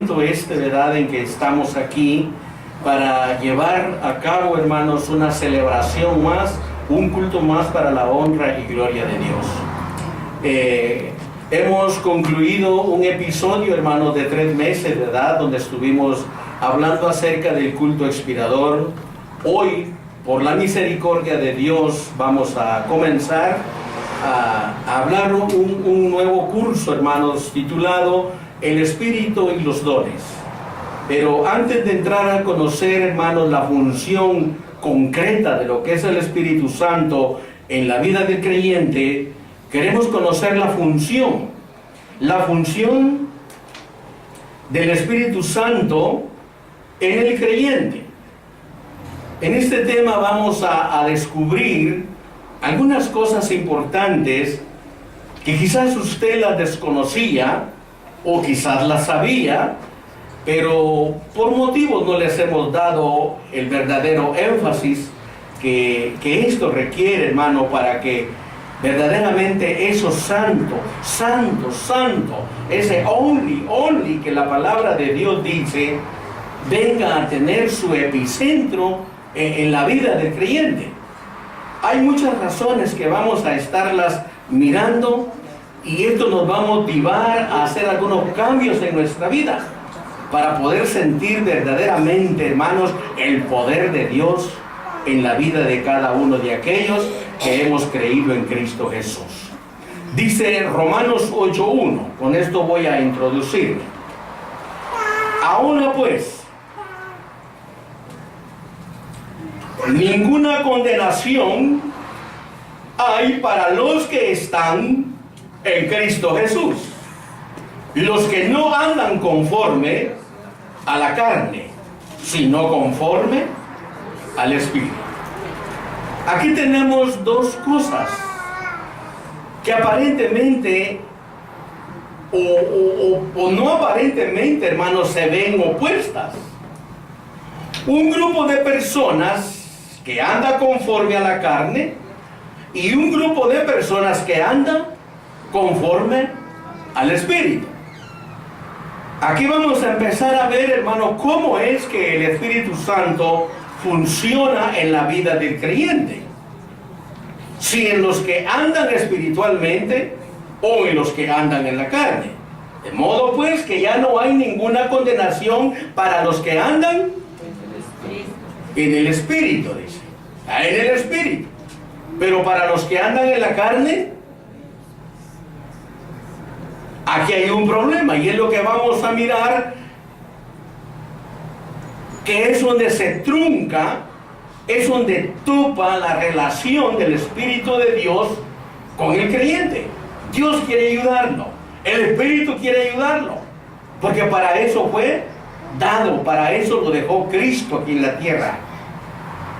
¿Verdad?, en que estamos aquí para llevar a cabo, hermanos, una celebración más, un culto más para la honra y gloria de Dios. Hemos concluido un episodio, hermanos, de 3 meses, ¿verdad?, donde estuvimos hablando acerca del culto expiador. Hoy, por la misericordia de Dios, vamos a comenzar a hablar un nuevo curso, hermanos, titulado El Espíritu y los dones. Pero antes de entrar a conocer, hermanos, la función concreta de lo que es el Espíritu Santo en la vida del creyente, queremos conocer la función del Espíritu Santo en el creyente. En este tema vamos a descubrir algunas cosas importantes que quizás usted las desconocía o quizás las sabía, pero por motivos no les hemos dado el verdadero énfasis que esto requiere, hermano, para que verdaderamente eso santo, ese only que la palabra de Dios dice, venga a tener su epicentro en la vida del creyente. Hay muchas razones que vamos a estarlas mirando, y esto nos va a motivar a hacer algunos cambios en nuestra vida para poder sentir verdaderamente, hermanos, el poder de Dios en la vida de cada uno de aquellos que hemos creído en Cristo Jesús. Dice Romanos 8:1, con esto voy a introducirme. Ahora pues, ninguna condenación hay para los que están en Cristo Jesús, los que no andan conforme a la carne, sino conforme al Espíritu. Aquí tenemos dos cosas que aparentemente o no aparentemente, hermanos, se ven opuestas. Un grupo de personas que anda conforme a la carne y un grupo de personas que anda conforme al Espíritu. Aquí vamos a empezar a ver, hermano, cómo es que el Espíritu Santo funciona en la vida del creyente. Si en los que andan espiritualmente o en los que andan en la carne. De modo pues que ya no hay ninguna condenación para los que andan en el Espíritu, dice. En el Espíritu. Pero para los que andan en la carne, aquí hay un problema, y es lo que vamos a mirar, que es donde se trunca, es donde topa la relación del Espíritu de Dios con el creyente. Dios quiere ayudarlo, el Espíritu quiere ayudarlo, porque para eso fue dado, para eso lo dejó Cristo aquí en la tierra.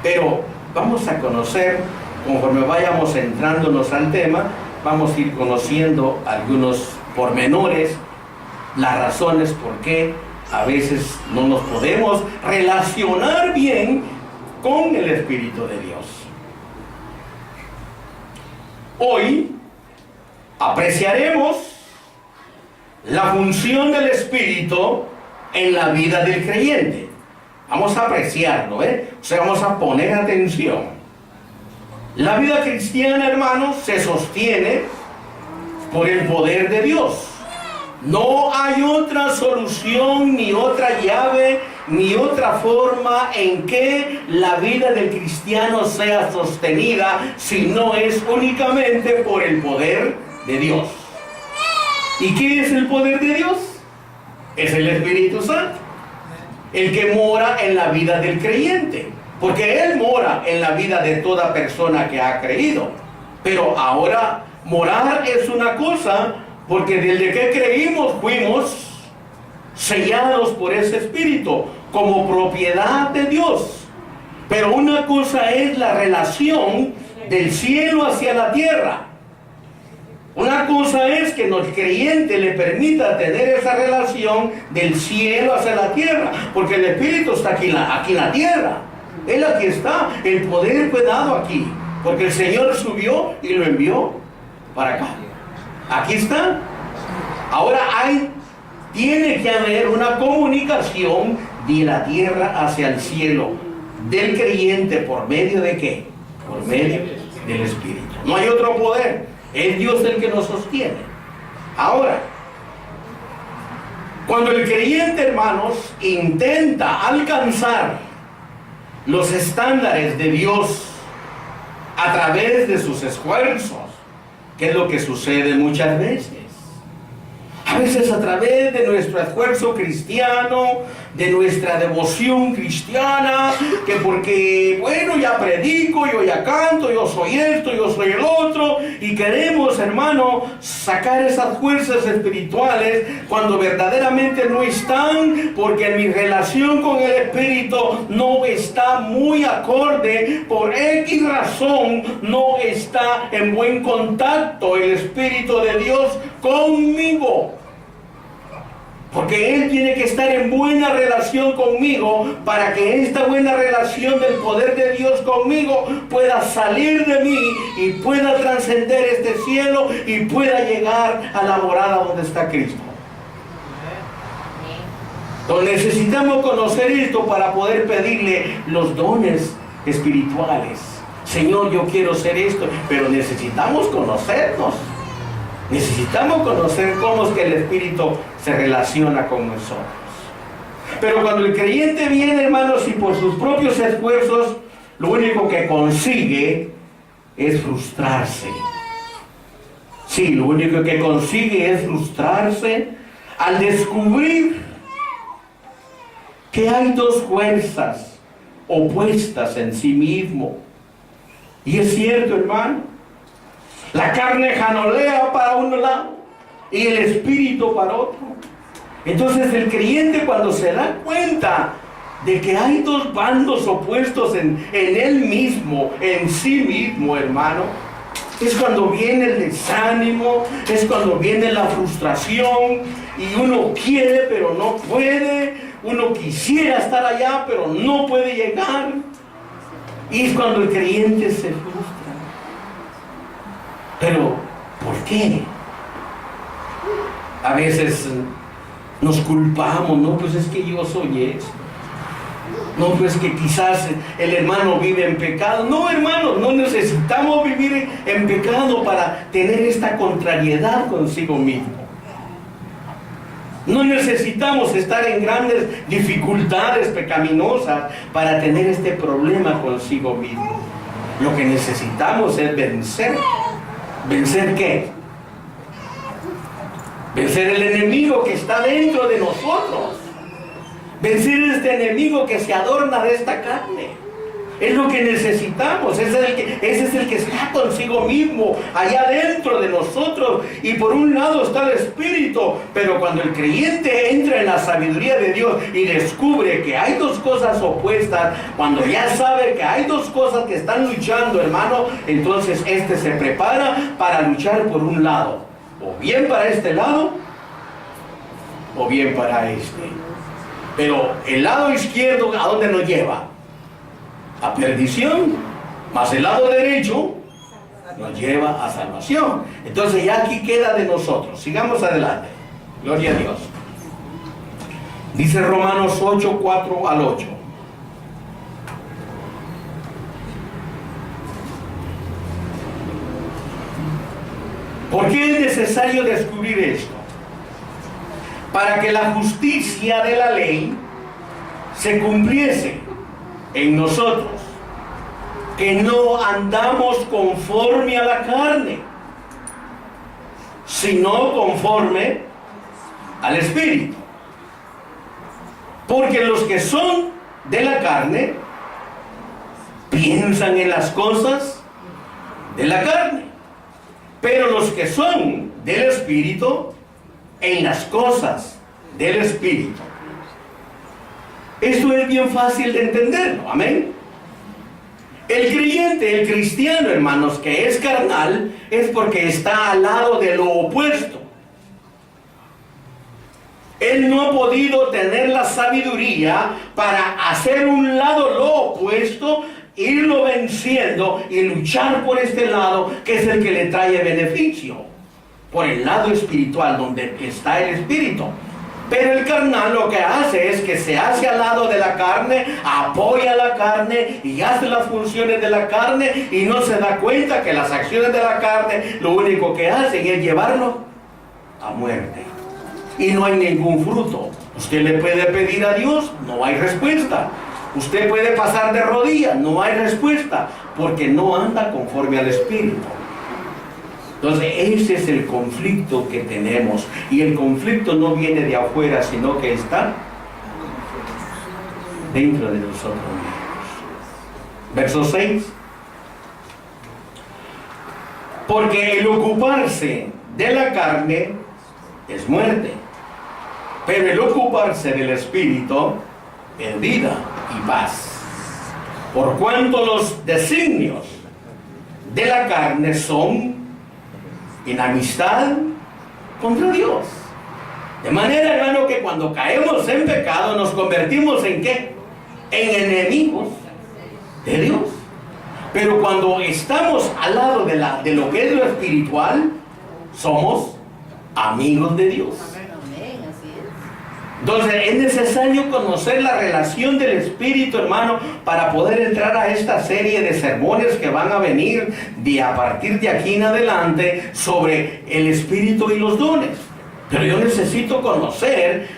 Pero vamos a conocer, conforme vayamos entrándonos al tema, vamos a ir conociendo algunos pormenores, las razones por qué a veces no nos podemos relacionar bien con el Espíritu de Dios. Hoy apreciaremos la función del Espíritu en la vida del creyente. Vamos a apreciarlo, o sea, vamos a poner atención. La vida cristiana, hermanos, se sostiene por el poder de Dios. No hay otra solución, ni otra llave, ni otra forma en que la vida del cristiano sea sostenida, si no es únicamente por el poder de Dios. ¿Y qué es el poder de Dios? Es el Espíritu Santo, el que mora en la vida del creyente, porque Él mora en la vida de toda persona que ha creído. Pero ahora, morar es una cosa, porque desde que creímos fuimos sellados por ese Espíritu como propiedad de Dios. Pero una cosa es la relación del cielo hacia la tierra. Una cosa es que el creyente le permita tener esa relación del cielo hacia la tierra, porque el Espíritu está aquí en la tierra. Él aquí está, el poder fue dado aquí, porque el Señor subió y lo envió para acá. Aquí está. Ahora hay tiene que haber una comunicación de la tierra hacia el cielo, del creyente, ¿por medio de qué? Por medio del Espíritu. No hay otro poder, es Dios el que nos sostiene. Ahora, cuando el creyente, hermanos, intenta alcanzar los estándares de Dios a través de sus esfuerzos, ¿qué es lo que sucede muchas veces? A veces a través de nuestro esfuerzo cristiano, de nuestra devoción cristiana, que porque, bueno, ya predico, yo ya canto, yo soy esto, yo soy el otro, y queremos, hermano, sacar esas fuerzas espirituales cuando verdaderamente no están, porque mi relación con el Espíritu no está muy acorde, por X razón no está en buen contacto el Espíritu de Dios conmigo. Porque Él tiene que estar en buena relación conmigo para que esta buena relación del poder de Dios conmigo pueda salir de mí y pueda trascender este cielo y pueda llegar a la morada donde está Cristo. Entonces necesitamos conocer esto para poder pedirle los dones espirituales. Señor, yo quiero ser esto, pero necesitamos conocernos. Necesitamos conocer cómo es que el Espíritu se relaciona con nosotros. Pero cuando el creyente viene, hermanos, y por sus propios esfuerzos, lo único que consigue es frustrarse. Sí, lo único que consigue es frustrarse al descubrir que hay dos fuerzas opuestas en sí mismo. Y es cierto, hermano. La carne janolea para un lado y el espíritu para otro. Entonces el creyente, cuando se da cuenta de que hay dos bandos opuestos en él mismo, en sí mismo, hermano, es cuando viene el desánimo, es cuando viene la frustración y uno quiere pero no puede, uno quisiera estar allá pero no puede llegar. Y es cuando el creyente se frustra. Pero, ¿por qué? A veces nos culpamos, no, pues es que yo soy eso. No, pues que quizás el hermano vive en pecado. No, hermanos, no necesitamos vivir en pecado para tener esta contrariedad consigo mismo. No necesitamos estar en grandes dificultades pecaminosas para tener este problema consigo mismo. Lo que necesitamos es vencer. ¿Vencer qué? Vencer el enemigo que está dentro de nosotros. Vencer este enemigo que se adorna de esta carne. Es lo que necesitamos. Ese es el que está consigo mismo, allá dentro de nosotros. Y por un lado está el Espíritu. Pero cuando el creyente entra en la sabiduría de Dios y descubre que hay dos cosas opuestas, cuando ya sabe que hay dos cosas que están luchando, hermano, entonces este se prepara para luchar por un lado. O bien para este lado, o bien para este. Pero el lado izquierdo, ¿a dónde nos lleva? A perdición. Más el lado derecho nos lleva a salvación. Entonces ya aquí queda de nosotros. Sigamos adelante. Gloria a Dios. Dice Romanos 8, 4 al 8. ¿Por qué es necesario descubrir esto? Para que la justicia de la ley se cumpliese en nosotros, que no andamos conforme a la carne, sino conforme al Espíritu. Porque los que son de la carne piensan en las cosas de la carne, pero los que son del Espíritu, en las cosas del Espíritu. Esto es bien fácil de entenderlo, amén. El creyente, el cristiano, hermanos, que es carnal, es porque está al lado de lo opuesto. Él no ha podido tener la sabiduría para hacer un lado lo opuesto, irlo venciendo y luchar por este lado, que es el que le trae beneficio. Por el lado espiritual, donde está el Espíritu. Pero el carnal lo que hace es que se hace al lado de la carne, apoya la carne y hace las funciones de la carne y no se da cuenta que las acciones de la carne lo único que hacen es llevarlo a muerte. Y no hay ningún fruto. Usted le puede pedir a Dios, no hay respuesta. Usted puede pasar de rodillas, no hay respuesta, porque no anda conforme al Espíritu. Entonces ese es el conflicto que tenemos, y el conflicto no viene de afuera, sino que está dentro de nosotros mismos. Verso 6. Porque el ocuparse de la carne es muerte, pero el ocuparse del Espíritu es vida y paz. Por cuanto los designios de la carne son enemistad contra Dios. De manera, hermano, que cuando caemos en pecado nos convertimos ¿en qué? En enemigos de Dios. Pero cuando estamos al lado de lo que es lo espiritual, somos amigos de Dios. Entonces es necesario conocer la relación del Espíritu, hermano, para poder entrar a esta serie de sermones que van a venir a partir de aquí en adelante sobre el Espíritu y los dones. Pero yo necesito conocer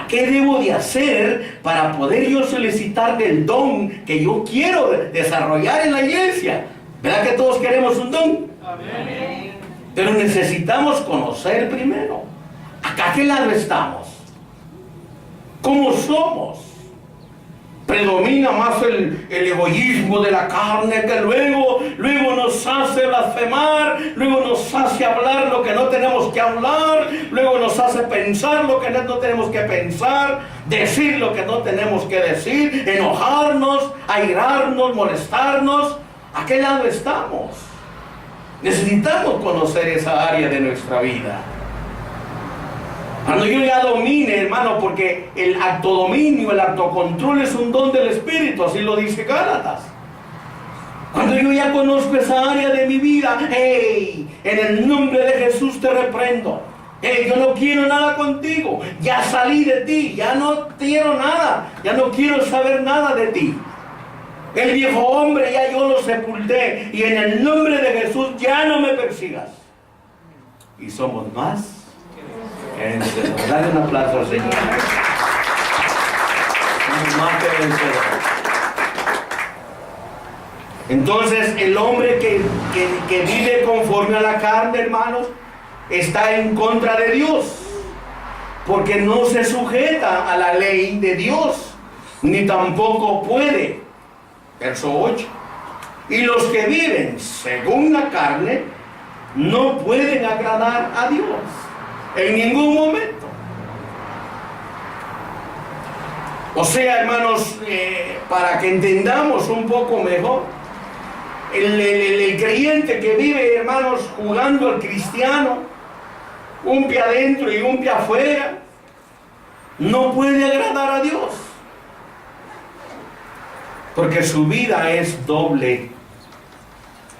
qué debo de hacer para poder yo solicitar el don que yo quiero desarrollar en la iglesia. ¿Verdad que todos queremos un don? Amén. Pero necesitamos conocer primero. ¿Acá a qué lado estamos? ¿Cómo somos? Predomina más el egoísmo de la carne, que luego nos hace blasfemar, luego nos hace hablar lo que no tenemos que hablar, luego nos hace pensar lo que no tenemos que pensar, decir lo que no tenemos que decir, enojarnos, airarnos, molestarnos. ¿A qué lado estamos? Necesitamos conocer esa área de nuestra vida. Cuando yo ya domine, hermano, porque el autodominio, el autocontrol es un don del Espíritu, así lo dice Gálatas. Cuando yo ya conozco esa área de mi vida, hey, en el nombre de Jesús te reprendo. Hey, yo no quiero nada contigo, ya salí de ti, ya no quiero nada, ya no quiero saber nada de ti. El viejo hombre ya yo lo sepulté, y en el nombre de Jesús ya no me persigas. Y somos más. Dale un aplauso al Señor. Más que vencedor. Entonces el hombre que vive conforme a la carne, hermanos, está en contra de Dios, porque no se sujeta a la ley de Dios, ni tampoco puede. Verso 8. Y los que viven según la carne no pueden agradar a Dios en ningún momento. O sea, hermanos, para que entendamos un poco mejor, el creyente que vive, hermanos, jugando al cristiano, un pie adentro y un pie afuera, no puede agradar a Dios, porque su vida es doble.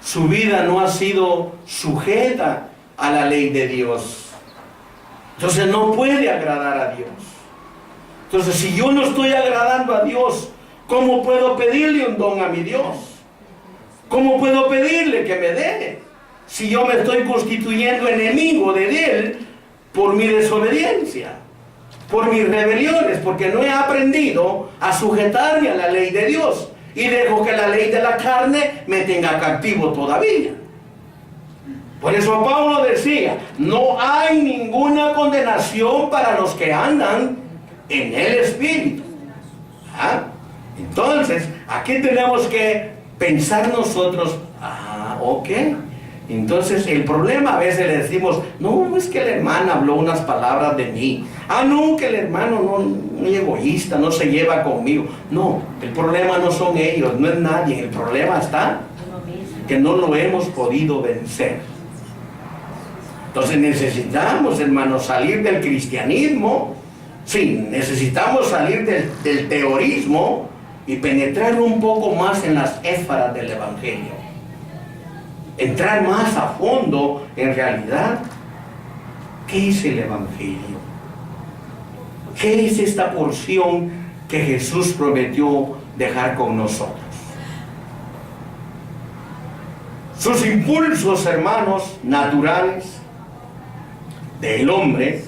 Su vida no ha sido sujeta a la ley de Dios. Entonces no puede agradar a Dios. Entonces, si yo no estoy agradando a Dios, ¿cómo puedo pedirle un don a mi Dios? ¿Cómo puedo pedirle que me dé? Si yo me estoy constituyendo enemigo de Él por mi desobediencia, por mis rebeliones, porque no he aprendido a sujetarme a la ley de Dios y dejo que la ley de la carne me tenga cautivo todavía. Por eso Pablo decía, no hay ninguna condenación para los que andan en el Espíritu. ¿Ah? Entonces, aquí tenemos que pensar nosotros, ok. Entonces, el problema a veces le decimos, no, es que la hermana habló unas palabras de mí. No, que el hermano no, muy egoísta, no se lleva conmigo. No, el problema no son ellos, no es nadie. El problema está que no lo hemos podido vencer. Entonces necesitamos, hermanos, salir del cristianismo. Sí, necesitamos salir del teorismo y penetrar un poco más en las esferas del Evangelio. Entrar más a fondo, en realidad, ¿qué es el Evangelio? ¿Qué es esta porción que Jesús prometió dejar con nosotros? Sus impulsos, hermanos, naturales del hombre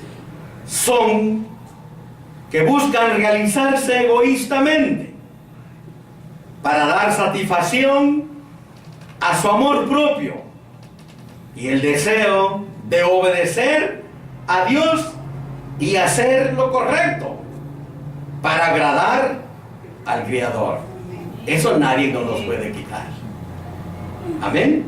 son que buscan realizarse egoístamente para dar satisfacción a su amor propio y el deseo de obedecer a Dios y hacer lo correcto para agradar al Creador. Eso nadie nos los puede quitar. Amén.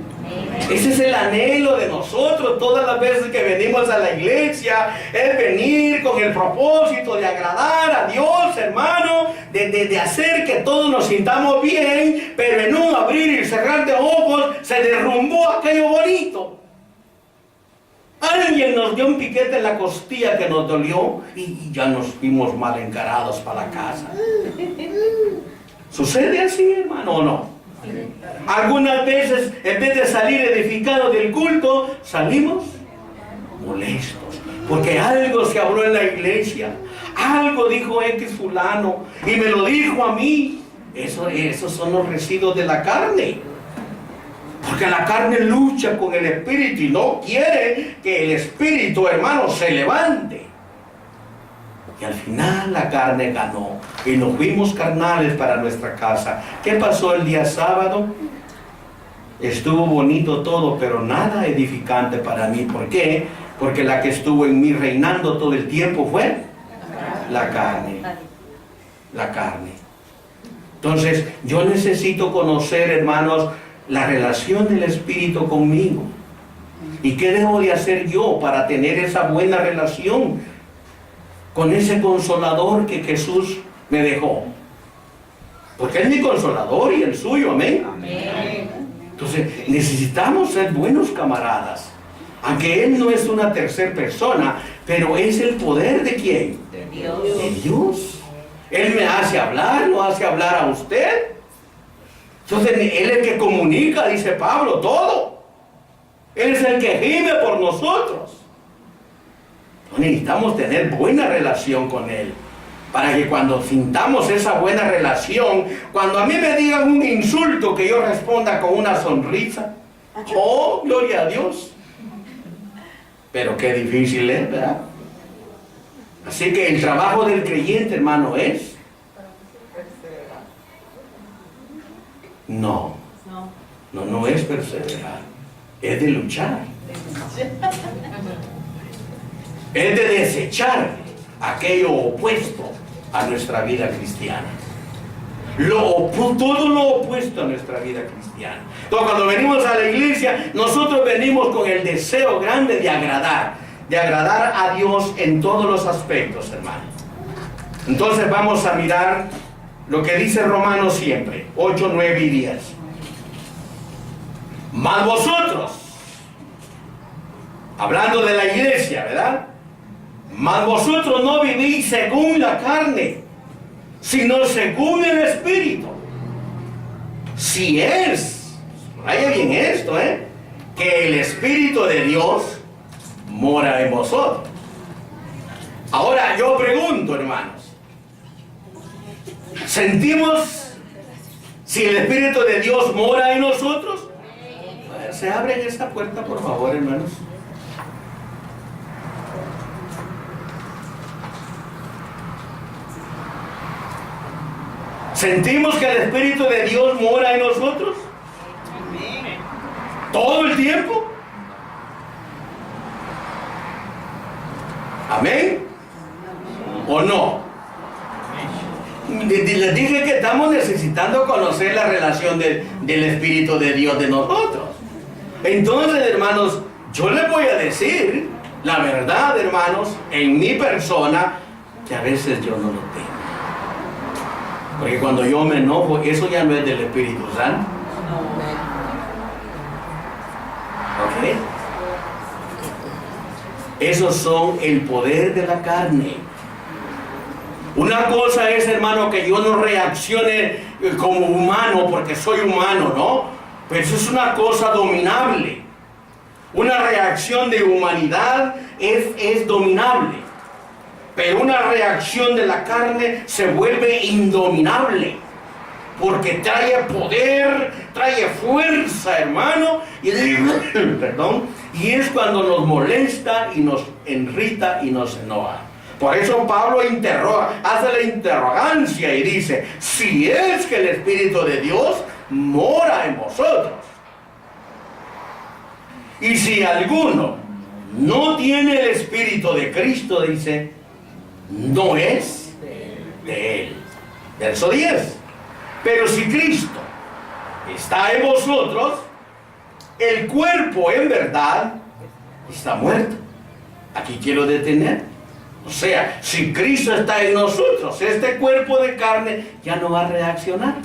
Ese es el anhelo de nosotros todas las veces que venimos a la iglesia, es venir con el propósito de agradar a Dios, hermano, de hacer que todos nos sintamos bien, pero en un abrir y cerrar de ojos se derrumbó aquello bonito. Alguien nos dio un piquete en la costilla que nos dolió y ya nos fuimos mal encarados para la casa. ¿Sucede así, hermano, o no? Algunas veces, en vez de salir edificados del culto, salimos molestos, porque algo se habló en la iglesia, algo dijo X fulano, y me lo dijo a mí. Esos son los residuos de la carne, porque la carne lucha con el espíritu y no quiere que el espíritu, hermano, se levante. Y al final la carne ganó y nos fuimos carnales para nuestra casa. ¿Qué pasó el día sábado? Estuvo bonito todo, pero nada edificante para mí. ¿Por qué? Porque la que estuvo en mí reinando todo el tiempo fue la carne. La carne. Entonces, yo necesito conocer, hermanos, la relación del Espíritu conmigo. ¿Y qué debo de hacer yo para tener esa buena relación con ese consolador que Jesús me dejó? Porque es mi consolador y el suyo, amén. Amén. Entonces necesitamos ser buenos camaradas, aunque Él no es una tercera persona, pero es el poder ¿de quién? De Dios. De Dios. Él me hace hablar, lo hace hablar a usted. Entonces Él es el que comunica, dice Pablo, todo. Él es el que gime por nosotros. Necesitamos tener buena relación con Él, para que cuando sintamos esa buena relación, cuando a mí me digan un insulto, que yo responda con una sonrisa. Oh, gloria a Dios. Pero qué difícil es, ¿verdad? Así que el trabajo del creyente, hermano, es no es perseverar, es de luchar. Es de desechar aquello opuesto a nuestra vida cristiana. Todo lo opuesto a nuestra vida cristiana. Entonces, cuando venimos a la iglesia, nosotros venimos con el deseo grande de agradar a Dios en todos los aspectos, hermano. Entonces vamos a mirar lo que dice Romanos siempre, 8, 9 y 10. Mas vosotros, hablando de la iglesia, ¿verdad? Mas vosotros no vivís según la carne, sino según el Espíritu. Si es, vaya bien esto, que el Espíritu de Dios mora en vosotros. Ahora yo pregunto, hermanos, ¿sentimos si el Espíritu de Dios mora en nosotros? Se abren esta puerta, por favor, hermanos. ¿Sentimos que el Espíritu de Dios mora en nosotros? ¿Todo el tiempo? ¿Amén? ¿O no? Les dije que estamos necesitando conocer la relación del Espíritu de Dios de nosotros. Entonces, hermanos, yo les voy a decir la verdad, hermanos, en mi persona, que a veces yo no lo tengo. Porque cuando yo me enojo, eso ya no es del Espíritu Santo. ¿Ok? Esos son el poder de la carne. Una cosa es, hermano, que yo no reaccione como humano, porque soy humano, ¿no? Pero eso es una cosa dominable. Una reacción de humanidad es dominable. Pero una reacción de la carne se vuelve indominable, porque trae poder, trae fuerza, hermano, y, perdón, y es cuando nos molesta y nos irrita y nos enoja. Por eso Pablo hace la interrogancia y dice: si es que el Espíritu de Dios mora en vosotros. Y si alguno no tiene el Espíritu de Cristo, dice, no es de él. Verso 10. Pero si Cristo está en vosotros, el cuerpo en verdad está muerto. Aquí quiero detener. O sea, si Cristo está en nosotros, este cuerpo de carne ya no va a reaccionar.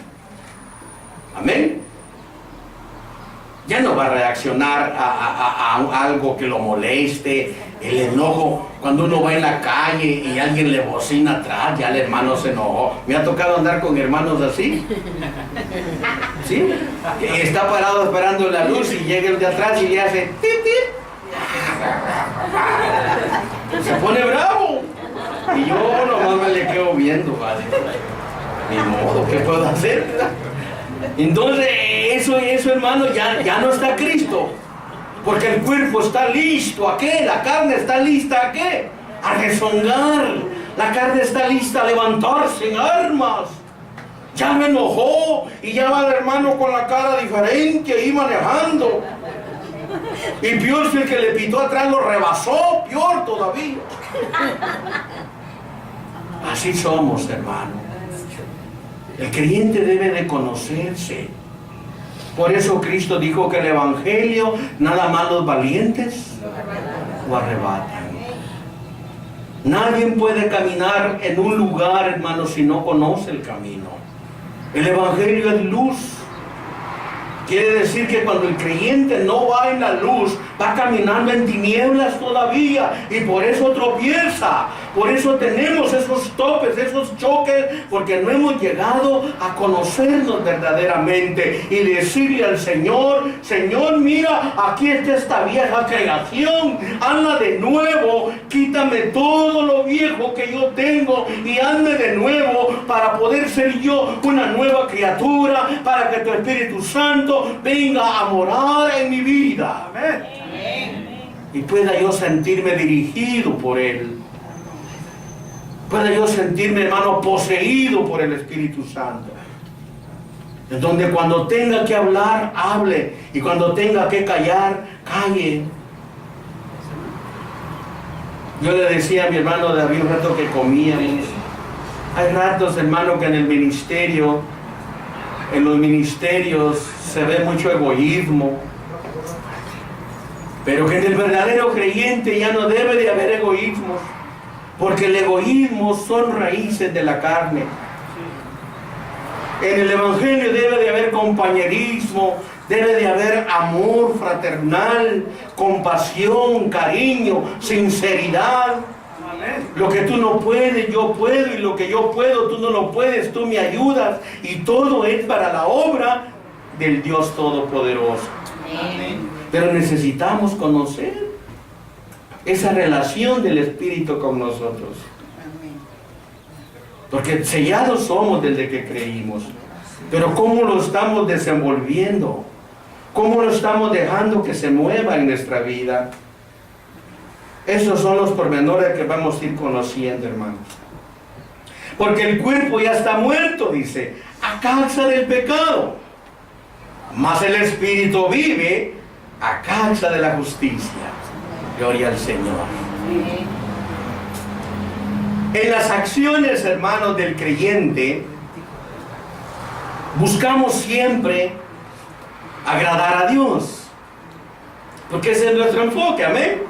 Amén. Ya no va a reaccionar a algo que lo moleste, el enojo. Cuando uno va en la calle y alguien le bocina atrás, ya el hermano se enojó. Me ha tocado andar con hermanos así. ¿Sí? Está parado esperando la luz y llega el de atrás y le hace tit, tit. Se pone bravo. Y yo nomás me le quedo viendo, ¿vale? Ni modo, ¿qué puedo hacer? Entonces, eso hermano, ya no está Cristo. Porque el cuerpo está listo. ¿A qué? La carne está lista. ¿A qué? A rezongar. La carne está lista a levantarse en armas. Ya me enojó y ya va el hermano con la cara diferente ahí manejando. Y peor si el que le pitó atrás lo rebasó, peor todavía. Así somos, hermano. El creyente debe de conocerse. Por eso Cristo dijo que el Evangelio nada más los valientes lo arrebatan. Nadie puede caminar en un lugar, hermano, si no conoce el camino. El Evangelio es luz. Quiere decir que cuando el creyente no va en la luz, va caminando en tinieblas todavía, y por eso tropieza. Por eso tenemos esos topes, esos choques, porque no hemos llegado a conocernos verdaderamente y decirle al Señor: Señor, mira, aquí está esta vieja creación, hazla de nuevo, quítame todo lo viejo que yo tengo y hazme de nuevo para poder ser yo una nueva criatura, para que tu Espíritu Santo venga a morar en mi vida. Amén. Y pueda yo sentirme dirigido por Él. Pueda yo sentirme, hermano, poseído por el Espíritu Santo. En donde cuando tenga que hablar, hable. Y cuando tenga que callar, calle. Yo le decía a mi hermano David un rato que comíamos. Hay ratos, hermano, que en los ministerios se ve mucho egoísmo. Pero que en el verdadero creyente ya no debe de haber egoísmos. Porque el egoísmo son raíces de la carne. En el Evangelio debe de haber compañerismo, debe de haber amor fraternal, compasión, cariño, sinceridad. Lo que tú no puedes, yo puedo, y lo que yo puedo, tú no lo puedes, tú me ayudas. Y todo es para la obra del Dios Todopoderoso. Amén. Pero necesitamos conocer esa relación del Espíritu con nosotros. Porque sellados somos desde que creímos. Pero ¿cómo lo estamos desenvolviendo? ¿Cómo lo estamos dejando que se mueva en nuestra vida? Esos son los pormenores que vamos a ir conociendo, hermanos. Porque el cuerpo ya está muerto, dice, a causa del pecado. Mas el Espíritu vive a causa de la justicia. Gloria al Señor. En las acciones, hermanos, del creyente, buscamos siempre agradar a Dios. Porque ese es nuestro enfoque, amén.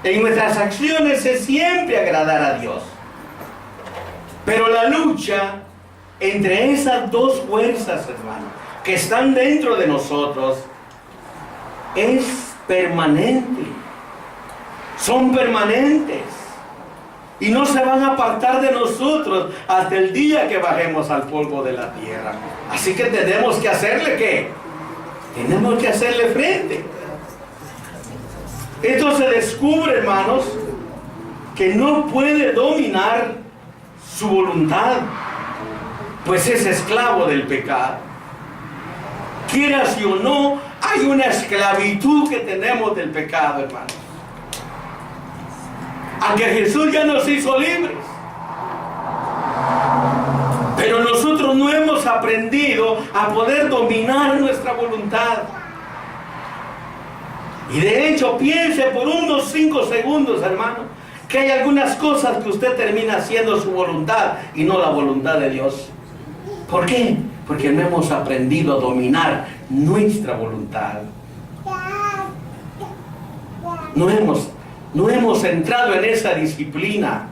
En nuestras acciones es siempre agradar a Dios. Pero la lucha entre esas dos fuerzas, hermano, que están dentro de nosotros, es permanente. Son permanentes. Y no se van a apartar de nosotros hasta el día que bajemos al polvo de la tierra. Así que tenemos que hacerle ¿qué? Tenemos que hacerle frente. Esto se descubre, hermanos, que no puede dominar su voluntad, pues es esclavo del pecado. Quiera sí o no, hay una esclavitud que tenemos del pecado, hermanos. Aunque Jesús ya nos hizo libres, pero nosotros no hemos aprendido a poder dominar nuestra voluntad. Y de hecho, piense por unos 5 segundos, hermano, que hay algunas cosas que usted termina haciendo su voluntad y no la voluntad de Dios. ¿Por qué? Porque no hemos aprendido a dominar nuestra voluntad. No hemos entrado en esa disciplina.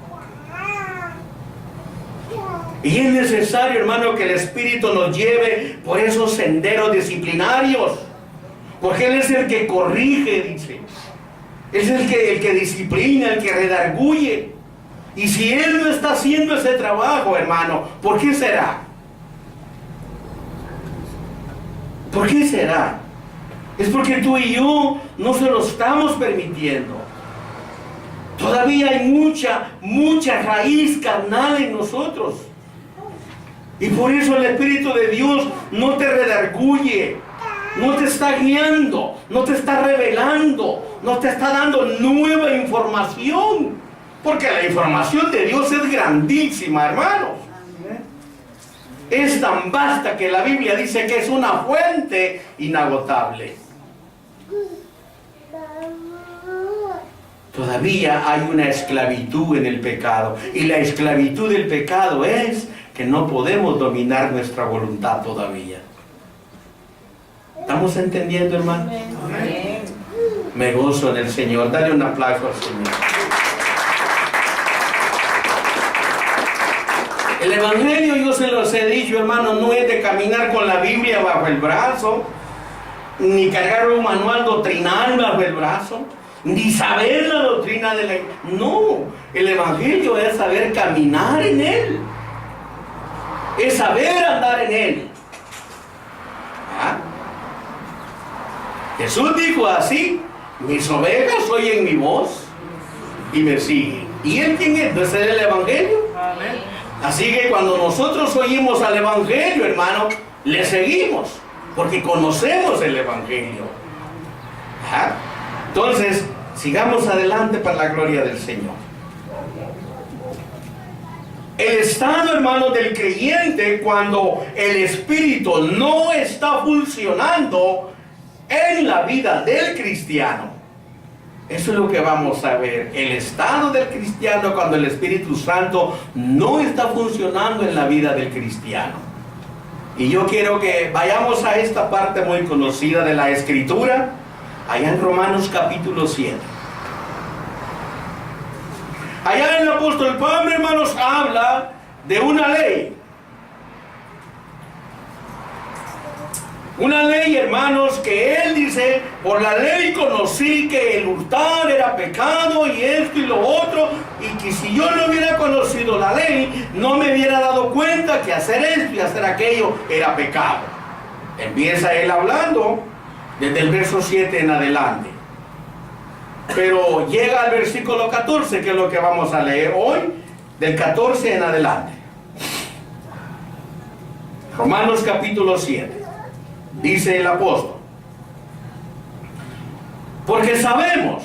Y es necesario, hermano, que el Espíritu nos lleve por esos senderos disciplinarios. Porque Él es el que corrige, dice. Es el que disciplina, el que redarguye. Y si Él no está haciendo ese trabajo, hermano, ¿por qué será? ¿Por qué será? Es porque tú y yo no se lo estamos permitiendo. Todavía hay mucha raíz carnal en nosotros. Y por eso el Espíritu de Dios no te redarguye, no te está guiando, no te está revelando, no te está dando nueva información. Porque la información de Dios es grandísima, hermanos. Es tan vasta que la Biblia dice que es una fuente inagotable. Todavía hay una esclavitud en el pecado. Y la esclavitud del pecado es que no podemos dominar nuestra voluntad todavía. ¿Estamos entendiendo, hermano? Amén. Me gozo en el Señor. Dale un aplauso al Señor. El Evangelio, yo se los he dicho, hermano, no es de caminar con la Biblia bajo el brazo, ni cargar un manual doctrinal bajo el brazo, ni saber la doctrina de la... No, el Evangelio es saber caminar en Él. Es saber andar en Él. ¿Ah? Jesús dijo así: mis ovejas oyen mi voz y me siguen. ¿Y Él quién es? ¿No es el Evangelio? Amén. Así que cuando nosotros oímos al Evangelio, hermano, le seguimos, porque conocemos el Evangelio. ¿Ah? Entonces, sigamos adelante para la gloria del Señor. El estado, hermano, del creyente cuando el Espíritu no está funcionando en la vida del cristiano. Eso es lo que vamos a ver. El estado del cristiano cuando el Espíritu Santo no está funcionando en la vida del cristiano. Y yo quiero que vayamos a esta parte muy conocida de la Escritura, allá en Romanos capítulo 7. Allá el apóstol Pablo, hermanos, habla de una ley. Una ley, hermanos, que él dice: por la ley conocí que el hurtar era pecado y esto y lo otro, y que si yo no hubiera conocido la ley, no me hubiera dado cuenta que hacer esto y hacer aquello era pecado. Empieza él hablando desde el verso 7 en adelante. Pero llega al versículo 14, que es lo que vamos a leer hoy, del 14 en adelante. Romanos capítulo 7. Dice el apóstol: porque sabemos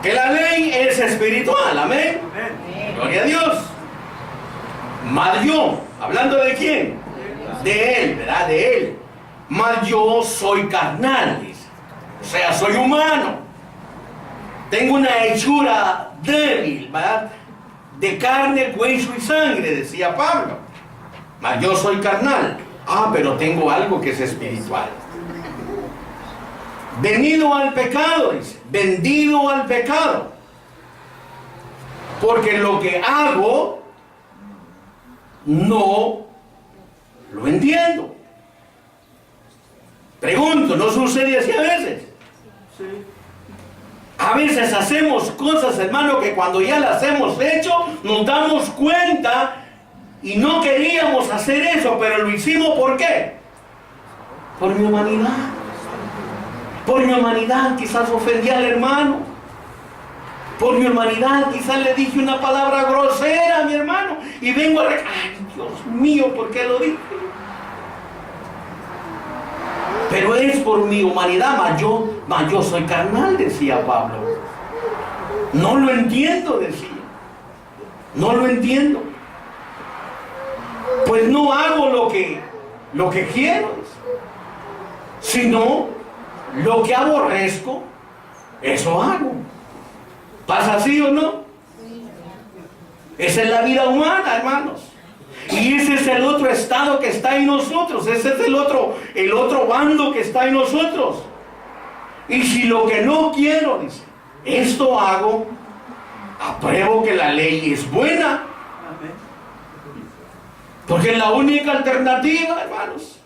que la ley es espiritual. Amén. Gloria a Dios. Mas yo, hablando de quién, de él, ¿verdad? De él. Mas yo soy carnal, dice. O sea, soy humano. Tengo una hechura débil, ¿verdad? De carne, hueso y sangre, decía Pablo. Mas yo soy carnal. Ah, pero tengo algo que es espiritual. Venido al pecado, dice. Vendido al pecado. Porque lo que hago no lo entiendo. Pregunto, ¿no sucede así a veces? Sí. A veces hacemos cosas, hermano, que cuando ya las hemos hecho, nos damos cuenta y no queríamos hacer eso, pero lo hicimos. ¿Por qué? Por mi humanidad. Por mi humanidad, quizás ofendí al hermano. Por mi humanidad, quizás le dije una palabra grosera a mi hermano y vengo a... ¡Ay, Dios mío! ¿Por qué lo dije? Pero es por mi humanidad, mas yo soy carnal, decía Pablo. No lo entiendo, decía. No lo entiendo. Pues no hago lo que quiero, sino lo que aborrezco, eso hago. ¿Pasa así o no? Esa es la vida humana, hermanos. Y ese es el otro estado que está en nosotros. Ese es el otro bando que está en nosotros. Y si lo que no quiero, dice, esto hago, apruebo que la ley es buena. Porque es la única alternativa, hermanos.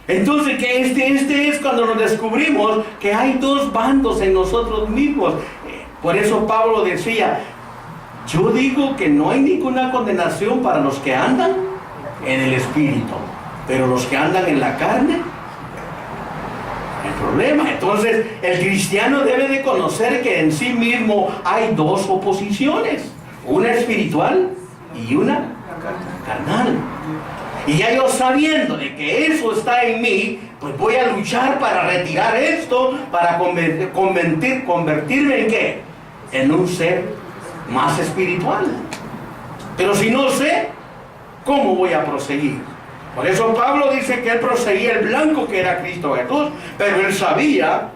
Entonces, que este es cuando nos descubrimos que hay dos bandos en nosotros mismos. Por eso Pablo decía, yo digo que no hay ninguna condenación para los que andan en el Espíritu, pero los que andan en la carne, el problema. Entonces, el cristiano debe de conocer que en sí mismo hay dos oposiciones, una espiritual y una carnal. Y ya yo sabiendo de que eso está en mí, pues voy a luchar para retirar esto, para convertirme en ¿qué? En un ser más espiritual. Pero si no sé, ¿cómo voy a proseguir? Por eso Pablo dice que él proseguía el blanco que era Cristo Jesús, pero él sabía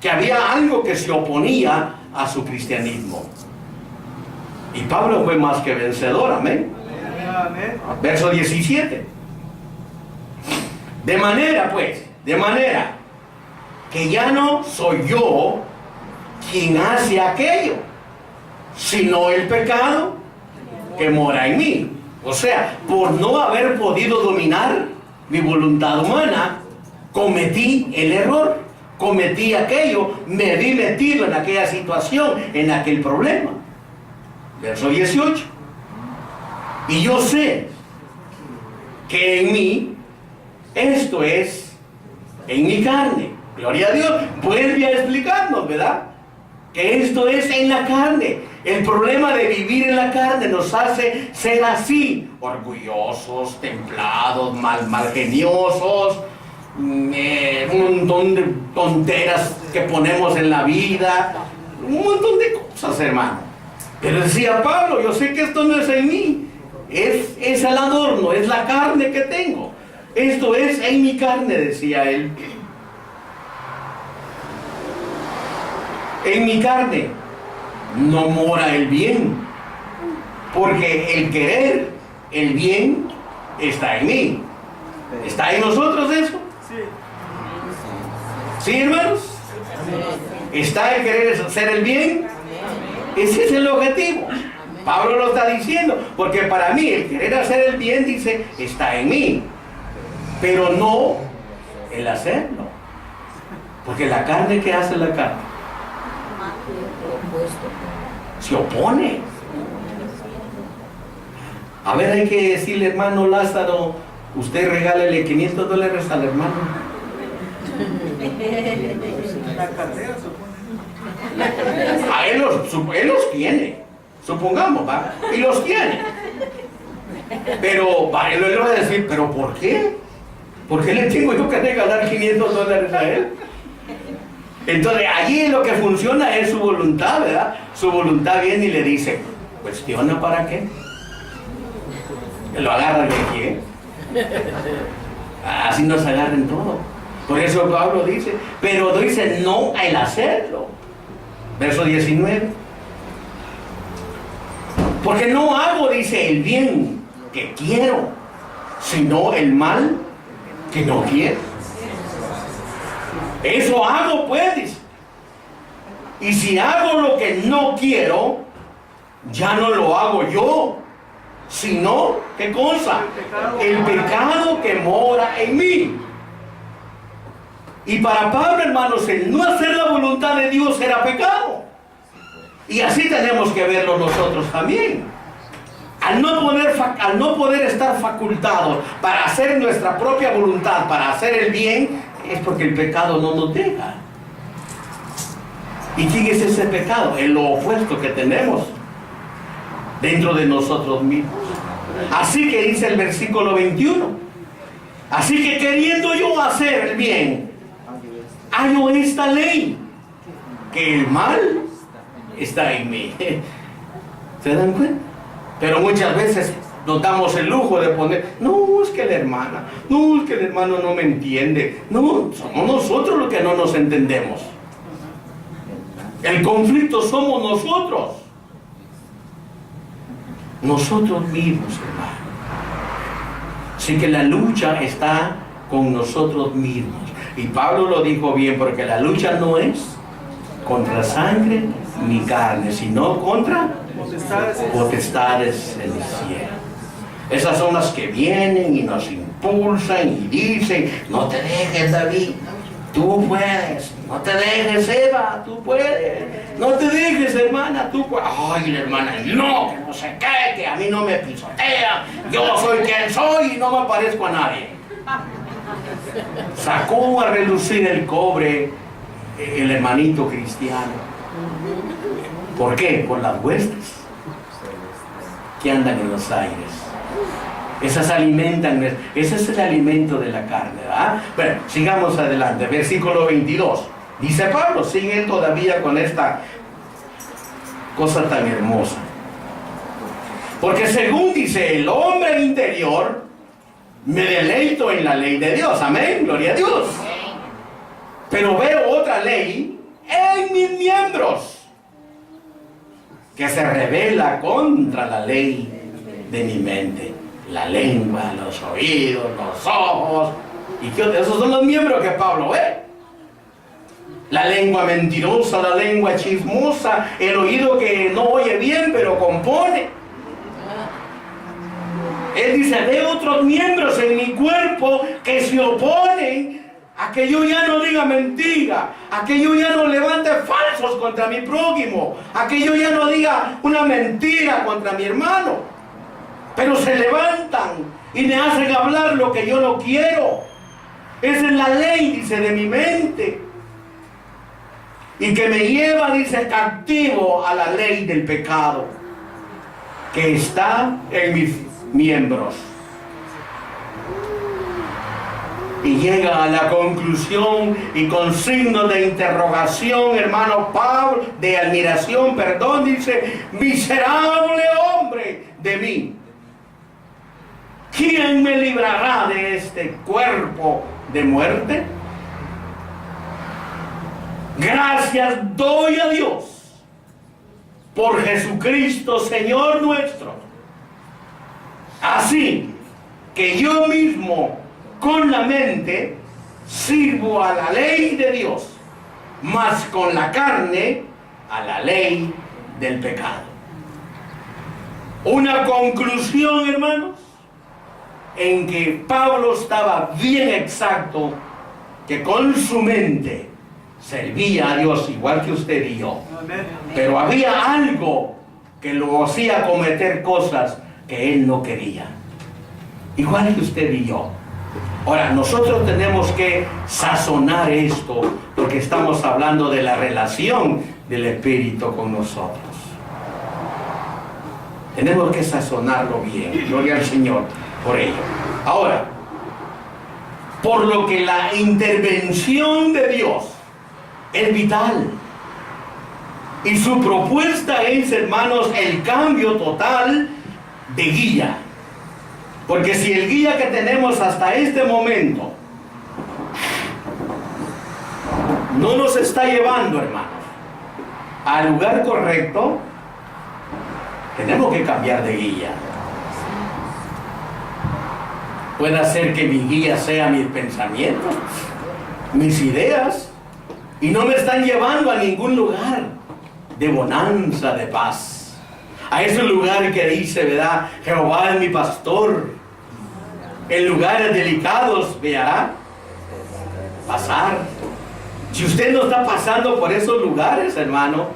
que había algo que se oponía a su cristianismo. Y Pablo fue más que vencedor, amén. Verso 17. De manera que ya no soy yo quien hace aquello, sino el pecado que mora en mí. O sea, por no haber podido dominar mi voluntad humana, cometí el error, cometí aquello, me vi metido en aquella situación, en aquel problema. Verso 18. Y yo sé que en mí, esto es, en mi carne. Gloria a Dios. Vuelve a explicarnos, ¿verdad? Que esto es en la carne. El problema de vivir en la carne nos hace ser así, orgullosos, templados, malgeniosos, un montón de tonteras que ponemos en la vida, un montón de cosas, hermano. Pero decía Pablo, yo sé que esto no es en mí. Es el adorno, es la carne que tengo. Esto es en mi carne, decía él. En mi carne no mora el bien, porque el querer el bien está en mí. ¿Está en nosotros eso? ¿Sí, hermanos? ¿Está el querer hacer el bien? Ese es el objetivo. Pablo lo está diciendo, porque para mí el querer hacer el bien, dice, está en mí, pero no el hacerlo. Porque la carne, ¿qué hace la carne? Se opone. A ver, hay que decirle, hermano Lázaro, usted regálele $500 al hermano. A él los tiene. Supongamos, ¿va? Y los tiene. Pero él le va a decir, ¿pero por qué? ¿Por qué le tengo yo que regalar $500 a él? Entonces, allí lo que funciona es su voluntad, ¿verdad? Su voluntad viene y le dice, ¿cuestiona para qué? Lo agarra de quién. Así nos agarren todo. Por eso Pablo dice, pero dice no el hacerlo. Verso 19. Porque no hago, dice, el bien que quiero, sino el mal que no quiero. Eso hago, pues, dice. Y si hago lo que no quiero, ya no lo hago yo, sino, ¿qué cosa? El pecado que mora en mí. Y para Pablo, hermanos, el no hacer la voluntad de Dios era pecado. Y así tenemos que verlo nosotros también. Al no poder estar facultados para hacer nuestra propia voluntad, para hacer el bien, es porque el pecado no nos deja. ¿Y quién es ese pecado? Es lo opuesto que tenemos dentro de nosotros mismos. Así que dice el versículo 21. Así que queriendo yo hacer el bien, hallo esta ley, que el mal está en mí. ¿Se dan cuenta? Pero muchas veces nos damos el lujo de poner, no, es que la hermana, no, es que el hermano no me entiende. No, somos nosotros los que no nos entendemos. El conflicto somos nosotros. Nosotros mismos, hermano. Así que la lucha está con nosotros mismos. Y Pablo lo dijo bien, porque la lucha no es contra sangre ni carne, sino contra potestades en el cielo. Esas son las que vienen y nos impulsan y dicen, no te dejes, David, tú puedes. No te dejes, Eva, tú puedes. No te dejes, hermana, tú puedes. Ay, la hermana, no, que no sé qué, que a mí no me pisotea. Yo soy quien soy y no me parezco a nadie. Sacó a relucir el cobre el hermanito cristiano. ¿Por qué? Por las huestes que andan en los aires. Esas alimentan, ese es el alimento de la carne, ¿verdad? Bueno, sigamos adelante, versículo 22. Dice Pablo, sigue todavía con esta cosa tan hermosa. Porque según dice el hombre interior, me deleito en la ley de Dios. Amén, gloria a Dios. Pero veo otra ley en mis miembros que se revela contra la ley de mi mente. La lengua, los oídos, los ojos. ¿Y qué? Esos son los miembros que Pablo ve. La lengua mentirosa, la lengua chismosa, el oído que no oye bien pero compone. Él dice, ve otros miembros en mi cuerpo que se oponen a que yo ya no diga mentira, a que yo ya no levante falsos contra mi prójimo, a que yo ya no diga una mentira contra mi hermano. Pero se levantan y me hacen hablar lo que yo no quiero. Esa es la ley, dice, de mi mente. Y que me lleva, dice, cautivo a la ley del pecado que está en mis miembros. Y llega a la conclusión y con signo de interrogación, hermano Pablo, de admiración, perdón, dice, miserable hombre de mí. ¿Quién me librará de este cuerpo de muerte? Gracias doy a Dios por Jesucristo, Señor nuestro. Así que yo mismo con la mente sirvo a la ley de Dios, mas con la carne a la ley del pecado. Una conclusión, hermanos, en que Pablo estaba bien exacto, que con su mente servía a Dios igual que usted y yo. Pero había algo que lo hacía cometer cosas que él no quería, igual que usted y yo. Ahora, nosotros tenemos que sazonar esto, porque estamos hablando de la relación del Espíritu con nosotros. Tenemos que sazonarlo bien, gloria al Señor por ello. Ahora, por lo que la intervención de Dios es vital, y su propuesta es, hermanos, el cambio total de guía. Porque si el guía que tenemos hasta este momento no nos está llevando, hermanos, al lugar correcto, tenemos que cambiar de guía. Puede ser que mi guía sea mis pensamientos, mis ideas, y no me están llevando a ningún lugar de bonanza, de paz. A ese lugar que dice, ¿verdad? Jehová es mi pastor. En lugares delicados me hará pasar. Si usted no está pasando por esos lugares, hermano,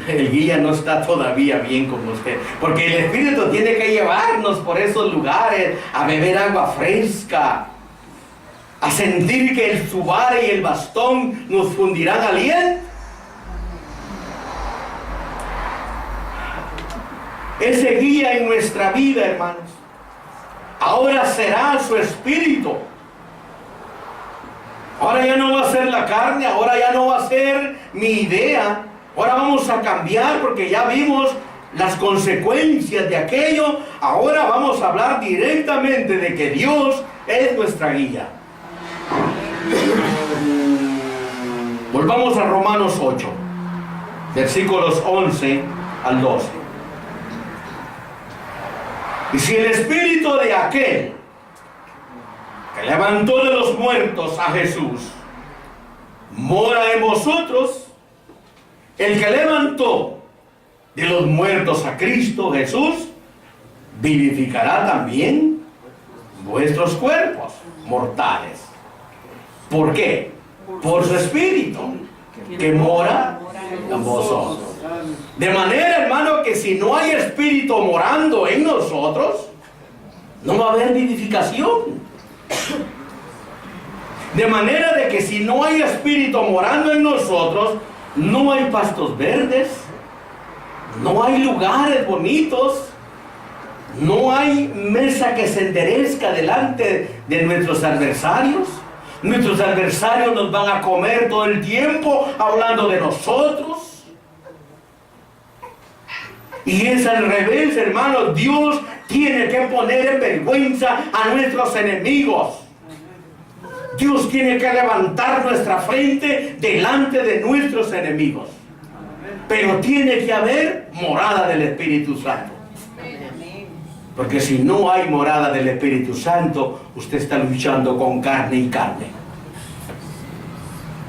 el guía no está todavía bien con usted. Porque el Espíritu tiene que llevarnos por esos lugares, a beber agua fresca, a sentir que el subar y el bastón nos fundirán aliento. ese guía en nuestra vida, hermanos. Ahora será su espíritu. Ahora ya no va a ser la carne, ahora ya no va a ser mi idea. Ahora vamos a cambiar porque ya vimos las consecuencias de aquello. Ahora vamos a hablar directamente de que Dios es nuestra guía. Volvamos a Romanos 8, versículos 11 al 12. Y si el espíritu de aquel que levantó de los muertos a Jesús mora en vosotros, el que levantó de los muertos a Cristo Jesús vivificará también vuestros cuerpos mortales. ¿Por qué? Por su espíritu que mora en vosotros. De manera, hermano, que si no hay espíritu morando en nosotros, no va a haber vivificación. De manera de que si no hay espíritu morando en nosotros, no hay pastos verdes, no hay lugares bonitos, no hay mesa que se enderezca delante de nuestros adversarios. Nuestros adversarios nos van a comer todo el tiempo hablando de nosotros. Y es al revés, hermanos. Dios tiene que poner en vergüenza a nuestros enemigos. Dios tiene que levantar nuestra frente delante de nuestros enemigos. Pero tiene que haber morada del Espíritu Santo. Porque si no hay morada del Espíritu Santo, usted está luchando con carne y carne.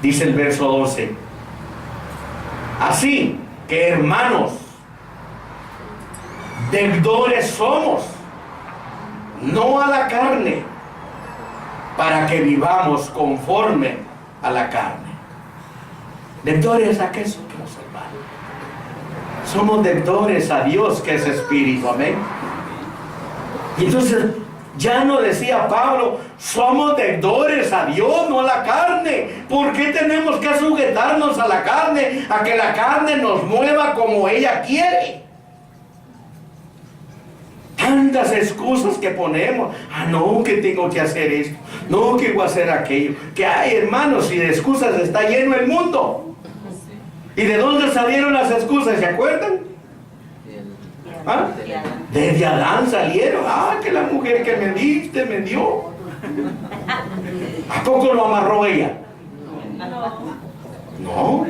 Dice el verso 12. Así que, hermanos, deudores somos, no a la carne, para que vivamos conforme a la carne. ¿Deudores a qué somos, hermanos? Somos deudores a Dios, que es Espíritu, amén. Y entonces ya no decía Pablo, somos deudores a Dios, no a la carne. ¿Por qué tenemos que sujetarnos a la carne? A que la carne nos mueva como ella quiere. Tantas excusas que ponemos. No, que tengo que hacer esto. No, que voy a hacer aquello. Que hay, hermanos, y de excusas está lleno el mundo. ¿Y de dónde salieron las excusas? ¿Se acuerdan? ¿Ah? Desde Adán salieron. Que la mujer que me diste me dio. ¿A poco lo amarró ella? No.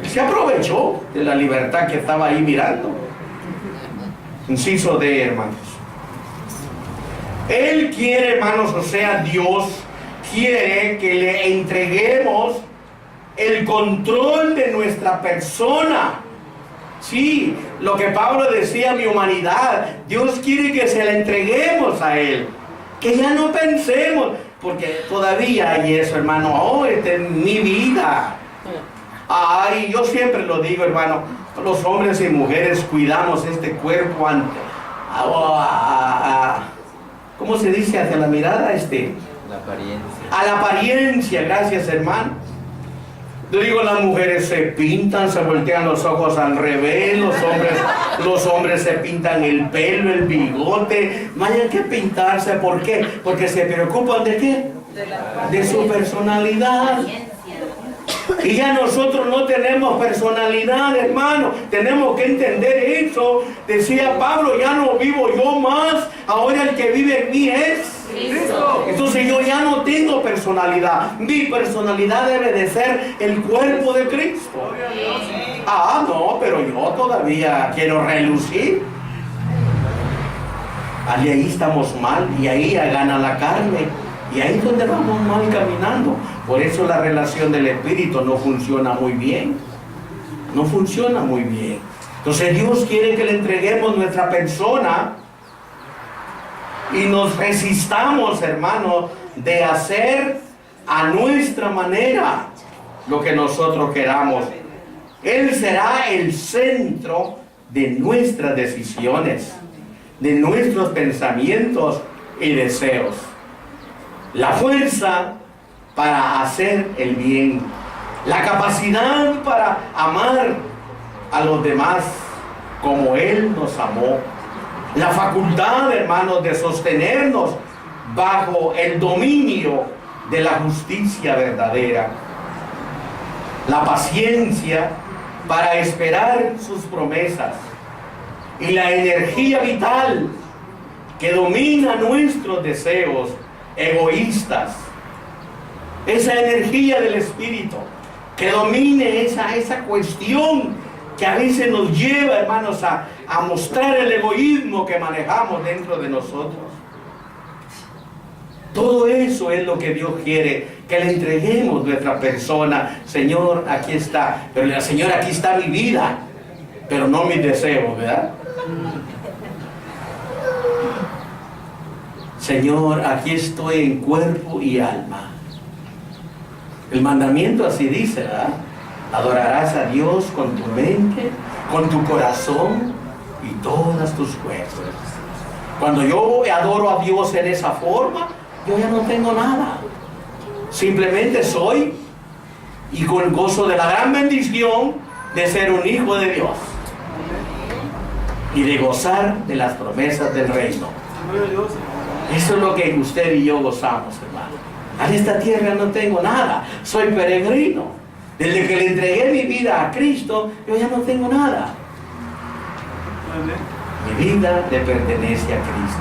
Él se aprovechó de la libertad que estaba ahí mirando. Inciso D, hermanos. Él quiere, hermanos, o sea, Dios quiere que le entreguemos el control de nuestra persona. Sí, lo que Pablo decía, mi humanidad, Dios quiere que se la entreguemos a Él. Que ya no pensemos, porque todavía hay eso, hermano. Esta es mi vida. Yo siempre lo digo, hermano, los hombres y mujeres cuidamos este cuerpo ¿cómo se dice? Hacia la mirada, la apariencia. A la apariencia, gracias, hermano. Yo digo, las mujeres se pintan, se voltean los ojos al revés, los hombres se pintan el pelo, el bigote. No hay que pintarse, ¿por qué? Porque se preocupan ¿de qué? De su personalidad. Y ya nosotros no tenemos personalidad, hermano. Tenemos que entender eso. Decía Pablo, ya no vivo yo más, ahora el que vive en mí es Cristo. Entonces yo ya no tengo personalidad. Mi personalidad debe de ser el cuerpo de Cristo. No, pero yo todavía quiero relucir. Ahí estamos mal y ahí ya gana la carne. Y ahí es donde vamos mal caminando. Por eso la relación del Espíritu no funciona muy bien. No funciona muy bien. Entonces Dios quiere que le entreguemos nuestra persona y nos resistamos, hermano, de hacer a nuestra manera lo que nosotros queramos. Él será el centro de nuestras decisiones, de nuestros pensamientos y deseos. La fuerza para hacer el bien, la capacidad para amar a los demás, como Él nos amó. La facultad, hermanos, de sostenernos bajo el dominio de la justicia verdadera. La paciencia para esperar sus promesas. Y la energía vital que domina nuestros deseos egoístas. Esa energía del Espíritu que domine esa cuestión que a veces nos lleva, hermanos, a mostrar el egoísmo que manejamos dentro de nosotros. Todo eso es lo que Dios quiere, que le entreguemos nuestra persona. Señor, aquí está. Pero Señor, aquí está mi vida, pero no mis deseos, ¿verdad? Señor, aquí estoy en cuerpo y alma. El mandamiento así dice, ¿verdad? Adorarás a Dios con tu mente, con tu corazón y todas tus fuerzas. Cuando yo adoro a Dios en esa forma, yo ya no tengo nada. Simplemente soy, y con gozo de la gran bendición de ser un hijo de Dios y de gozar de las promesas del reino. Eso es lo que usted y yo gozamos, hermano. En esta tierra no tengo nada, soy peregrino. Desde que le entregué mi vida a Cristo, yo ya no tengo nada. Mi vida le pertenece a Cristo.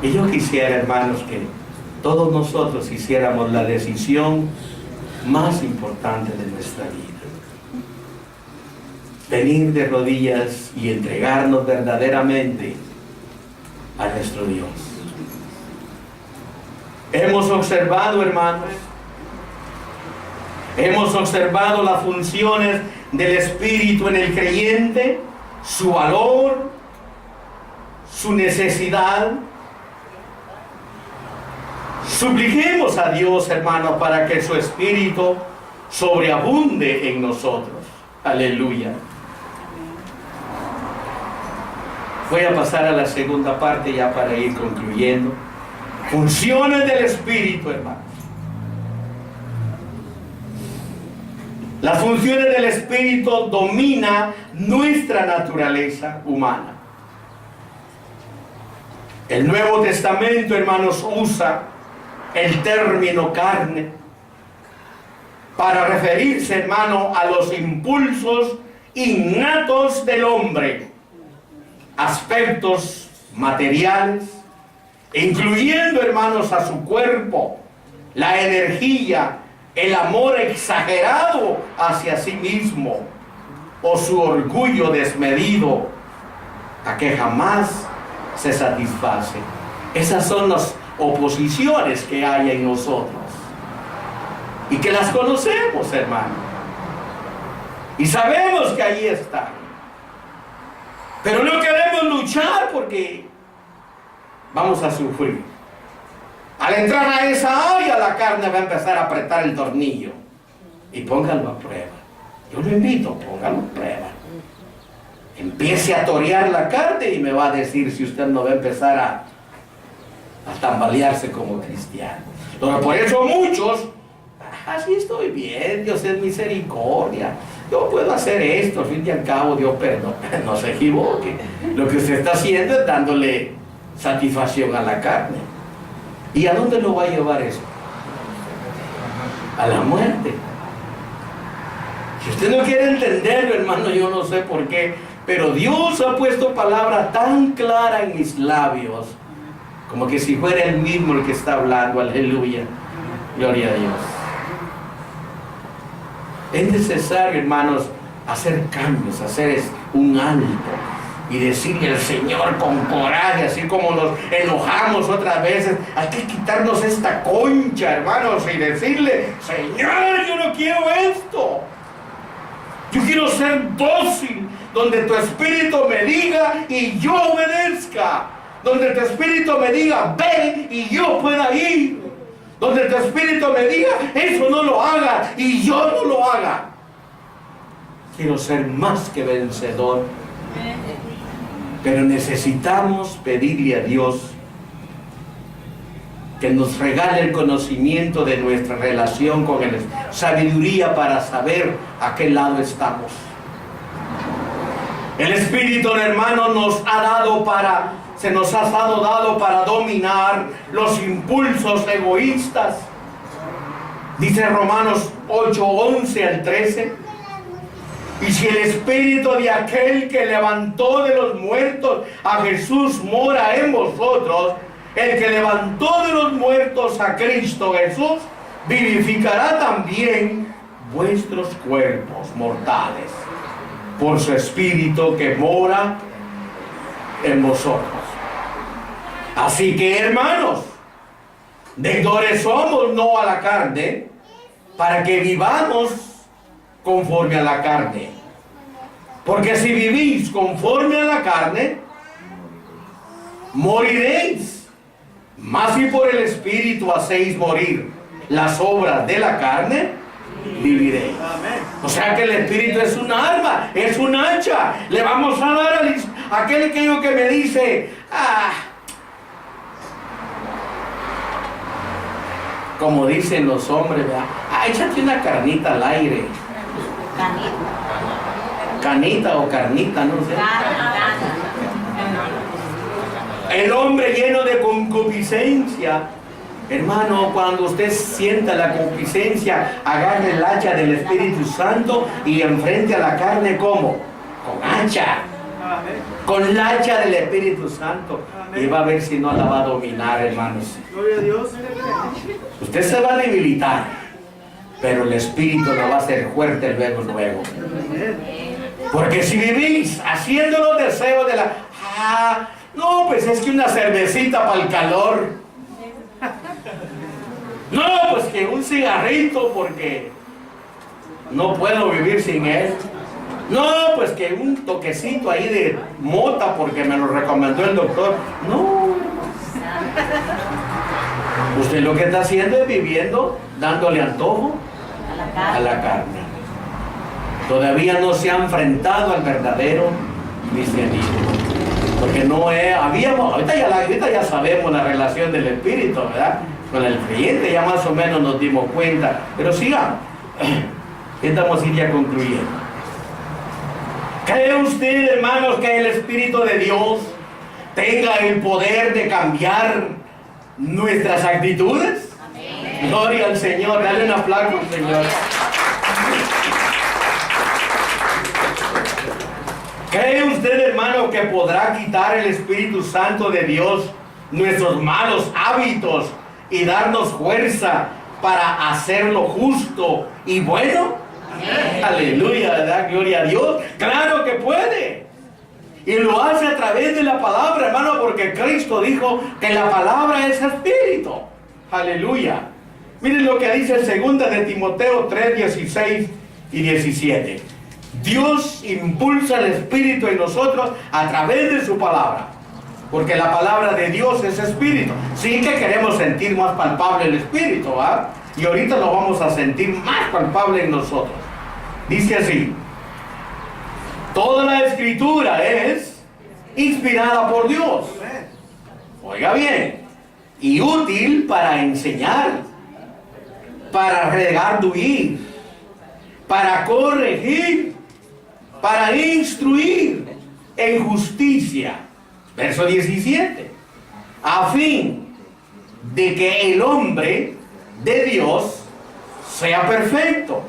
Y yo quisiera, hermanos, que todos nosotros hiciéramos la decisión más importante de nuestra vida. Venir de rodillas y entregarnos verdaderamente a nuestro Dios. Hemos observado, hermanos, hemos observado las funciones del Espíritu en el creyente, su valor, su necesidad. Supliquemos a Dios, hermanos, para que su Espíritu sobreabunde en nosotros. Aleluya. Voy a pasar a la segunda parte ya para ir concluyendo. Funciones del Espíritu, hermanos. Las funciones del Espíritu dominan nuestra naturaleza humana. El Nuevo Testamento, hermanos, usa el término carne para referirse, hermano, a los impulsos innatos del hombre, aspectos materiales, incluyendo, hermanos, a su cuerpo, la energía, el amor exagerado hacia sí mismo o su orgullo desmedido, a que jamás se satisface. Esas son las oposiciones que hay en nosotros y que las conocemos, hermano, y sabemos que ahí están, pero no queremos luchar porque vamos a sufrir. Al entrar a esa área, la carne va a empezar a apretar el tornillo. Y póngalo a prueba. Yo lo invito, póngalo a prueba. Empiece a torear la carne y me va a decir si usted no va a empezar a tambalearse como cristiano. Pero por eso muchos, así estoy bien, Dios es misericordia. Yo puedo hacer esto, al fin y al cabo Dios perdona. No se equivoque. Lo que usted está haciendo es dándole satisfacción a la carne. ¿Y a dónde lo va a llevar eso? A la muerte. Si usted no quiere entenderlo, hermano, yo no sé por qué, pero Dios ha puesto palabra tan clara en mis labios, como que si fuera el mismo el que está hablando. Aleluya, gloria a Dios. Es necesario, hermanos, hacer cambios, hacer un alto y decirle al Señor con coraje, así como nos enojamos otras veces, hay que quitarnos esta concha, hermanos, y decirle: Señor, yo no quiero esto. Yo quiero ser dócil, donde tu Espíritu me diga y yo obedezca. Donde tu Espíritu me diga: ven, y yo pueda ir. Donde tu Espíritu me diga: eso no lo haga, y yo no lo haga. Quiero ser más que vencedor. Pero necesitamos pedirle a Dios que nos regale el conocimiento de nuestra relación con Él, sabiduría para saber a qué lado estamos. El Espíritu, hermano, se nos ha dado para dominar los impulsos egoístas. Dice Romanos 8, 11 al 13. Y si el Espíritu de aquel que levantó de los muertos a Jesús mora en vosotros, el que levantó de los muertos a Cristo Jesús, vivificará también vuestros cuerpos mortales por su Espíritu que mora en vosotros. Así que, hermanos, deudores somos no a la carne, para que vivamos conforme a la carne. Porque si vivís conforme a la carne, moriréis. Mas si por el Espíritu hacéis morir las obras de la carne, viviréis. O sea que el Espíritu es un arma, es un hacha. Le vamos a dar a aquel que me dice, como dicen los hombres, ¿verdad? Échate una carnita al aire. Canita o carnita, no sé. El hombre lleno de concupiscencia. Hermano, cuando usted sienta la concupiscencia, agarre el hacha del Espíritu Santo y enfrente a la carne, ¿cómo? Con hacha. Con el hacha del Espíritu Santo. Y va a ver si no la va a dominar, hermanos. Gloria a Dios. Usted se va a debilitar, pero el Espíritu lo va a hacer fuerte luego. Porque si vivís haciendo los deseos de la... no, pues es que una cervecita para el calor. No, pues que un cigarrito porque no puedo vivir sin él. No, pues que un toquecito ahí de mota porque me lo recomendó el doctor. No. Usted lo que está haciendo es viviendo, dándole antojo a la carne. Todavía no se ha enfrentado al verdadero cristianismo. Porque no es, ahorita ya sabemos la relación del Espíritu, ¿verdad? Con el creyente ya más o menos nos dimos cuenta. Pero sigamos. Estamos ya concluyendo. ¿Cree usted, hermanos, que el Espíritu de Dios tenga el poder de cambiar nuestras actitudes? Amén. Gloria al Señor. Dale un aplauso al Señor. ¿Cree usted, hermano, que podrá quitar el Espíritu Santo de Dios nuestros malos hábitos y darnos fuerza para hacer lo justo y bueno? Amén. Aleluya, ¿verdad? Gloria a Dios. Claro que puede. Y lo hace a través de la palabra, hermano, porque Cristo dijo que la palabra es espíritu. Aleluya. Miren lo que dice el 2 de Timoteo 3, 16 y 17. Dios impulsa el Espíritu en nosotros a través de su palabra. Porque la palabra de Dios es Espíritu. Sí que queremos sentir más palpable el Espíritu, ¿verdad? Y ahorita lo vamos a sentir más palpable en nosotros. Dice así: toda la Escritura es inspirada por Dios. Oiga bien. Y útil para enseñar, para redarguir, para corregir, para instruir en justicia. Verso 17. A fin de que el hombre de Dios sea perfecto,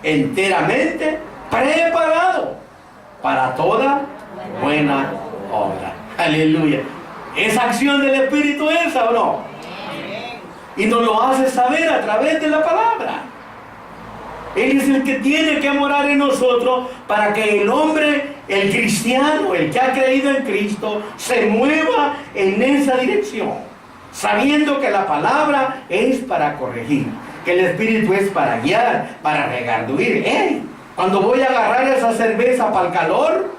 enteramente preparado para toda buena obra. Aleluya. ¿Esa acción del Espíritu esa o no? Y nos lo hace saber a través de la palabra. Él es el que tiene que morar en nosotros para que el hombre, el cristiano, el que ha creído en Cristo, se mueva en esa dirección, sabiendo que la palabra es para corregir, que el Espíritu es para guiar, para redarguir. Cuando voy a agarrar esa cerveza para el calor,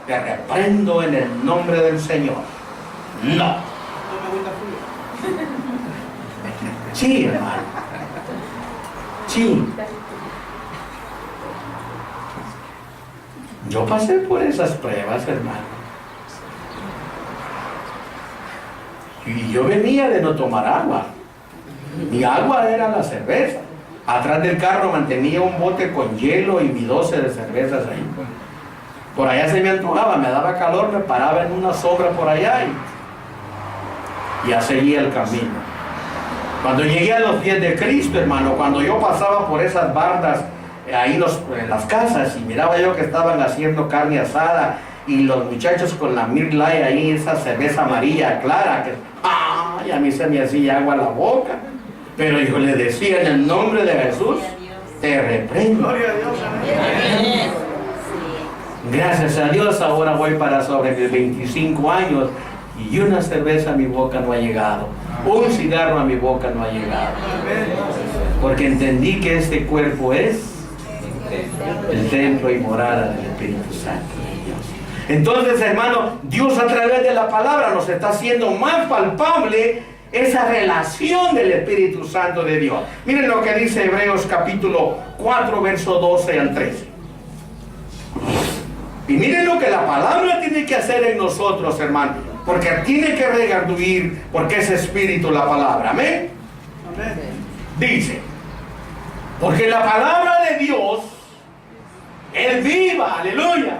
te reprendo en el nombre del Señor. No. Sí, hermano. Sí. Yo pasé por esas pruebas, hermano. Y yo venía de no tomar agua. Mi agua era la cerveza. Atrás del carro mantenía un bote con hielo y mi 12 de cervezas ahí. Por allá se me antojaba, me daba calor, me paraba en una sombra por allá y ya seguía el camino. Cuando llegué a los pies de Cristo, hermano, cuando yo pasaba por esas bardas ahí en las casas y miraba yo que estaban haciendo carne asada y los muchachos con la Miller Lite ahí, esa cerveza amarilla clara, que ¡ay! A mí se me hacía agua a la boca. Pero yo le decía, en el nombre de Jesús, te reprendo. Gracias a Dios, ahora voy para sobre mis 25 años y una cerveza a mi boca no ha llegado. Un cigarro a mi boca no ha llegado. Porque entendí que este cuerpo es el templo y morada del Espíritu Santo de Dios. Entonces, hermano, Dios a través de la palabra nos está haciendo más palpable esa relación del Espíritu Santo de Dios. Miren lo que dice Hebreos capítulo 4, verso 12 al 13. Y miren lo que la palabra tiene que hacer en nosotros, hermano, porque tiene que redarguir, porque es espíritu la palabra. Amén. Dice, porque la palabra de Dios es viva, aleluya,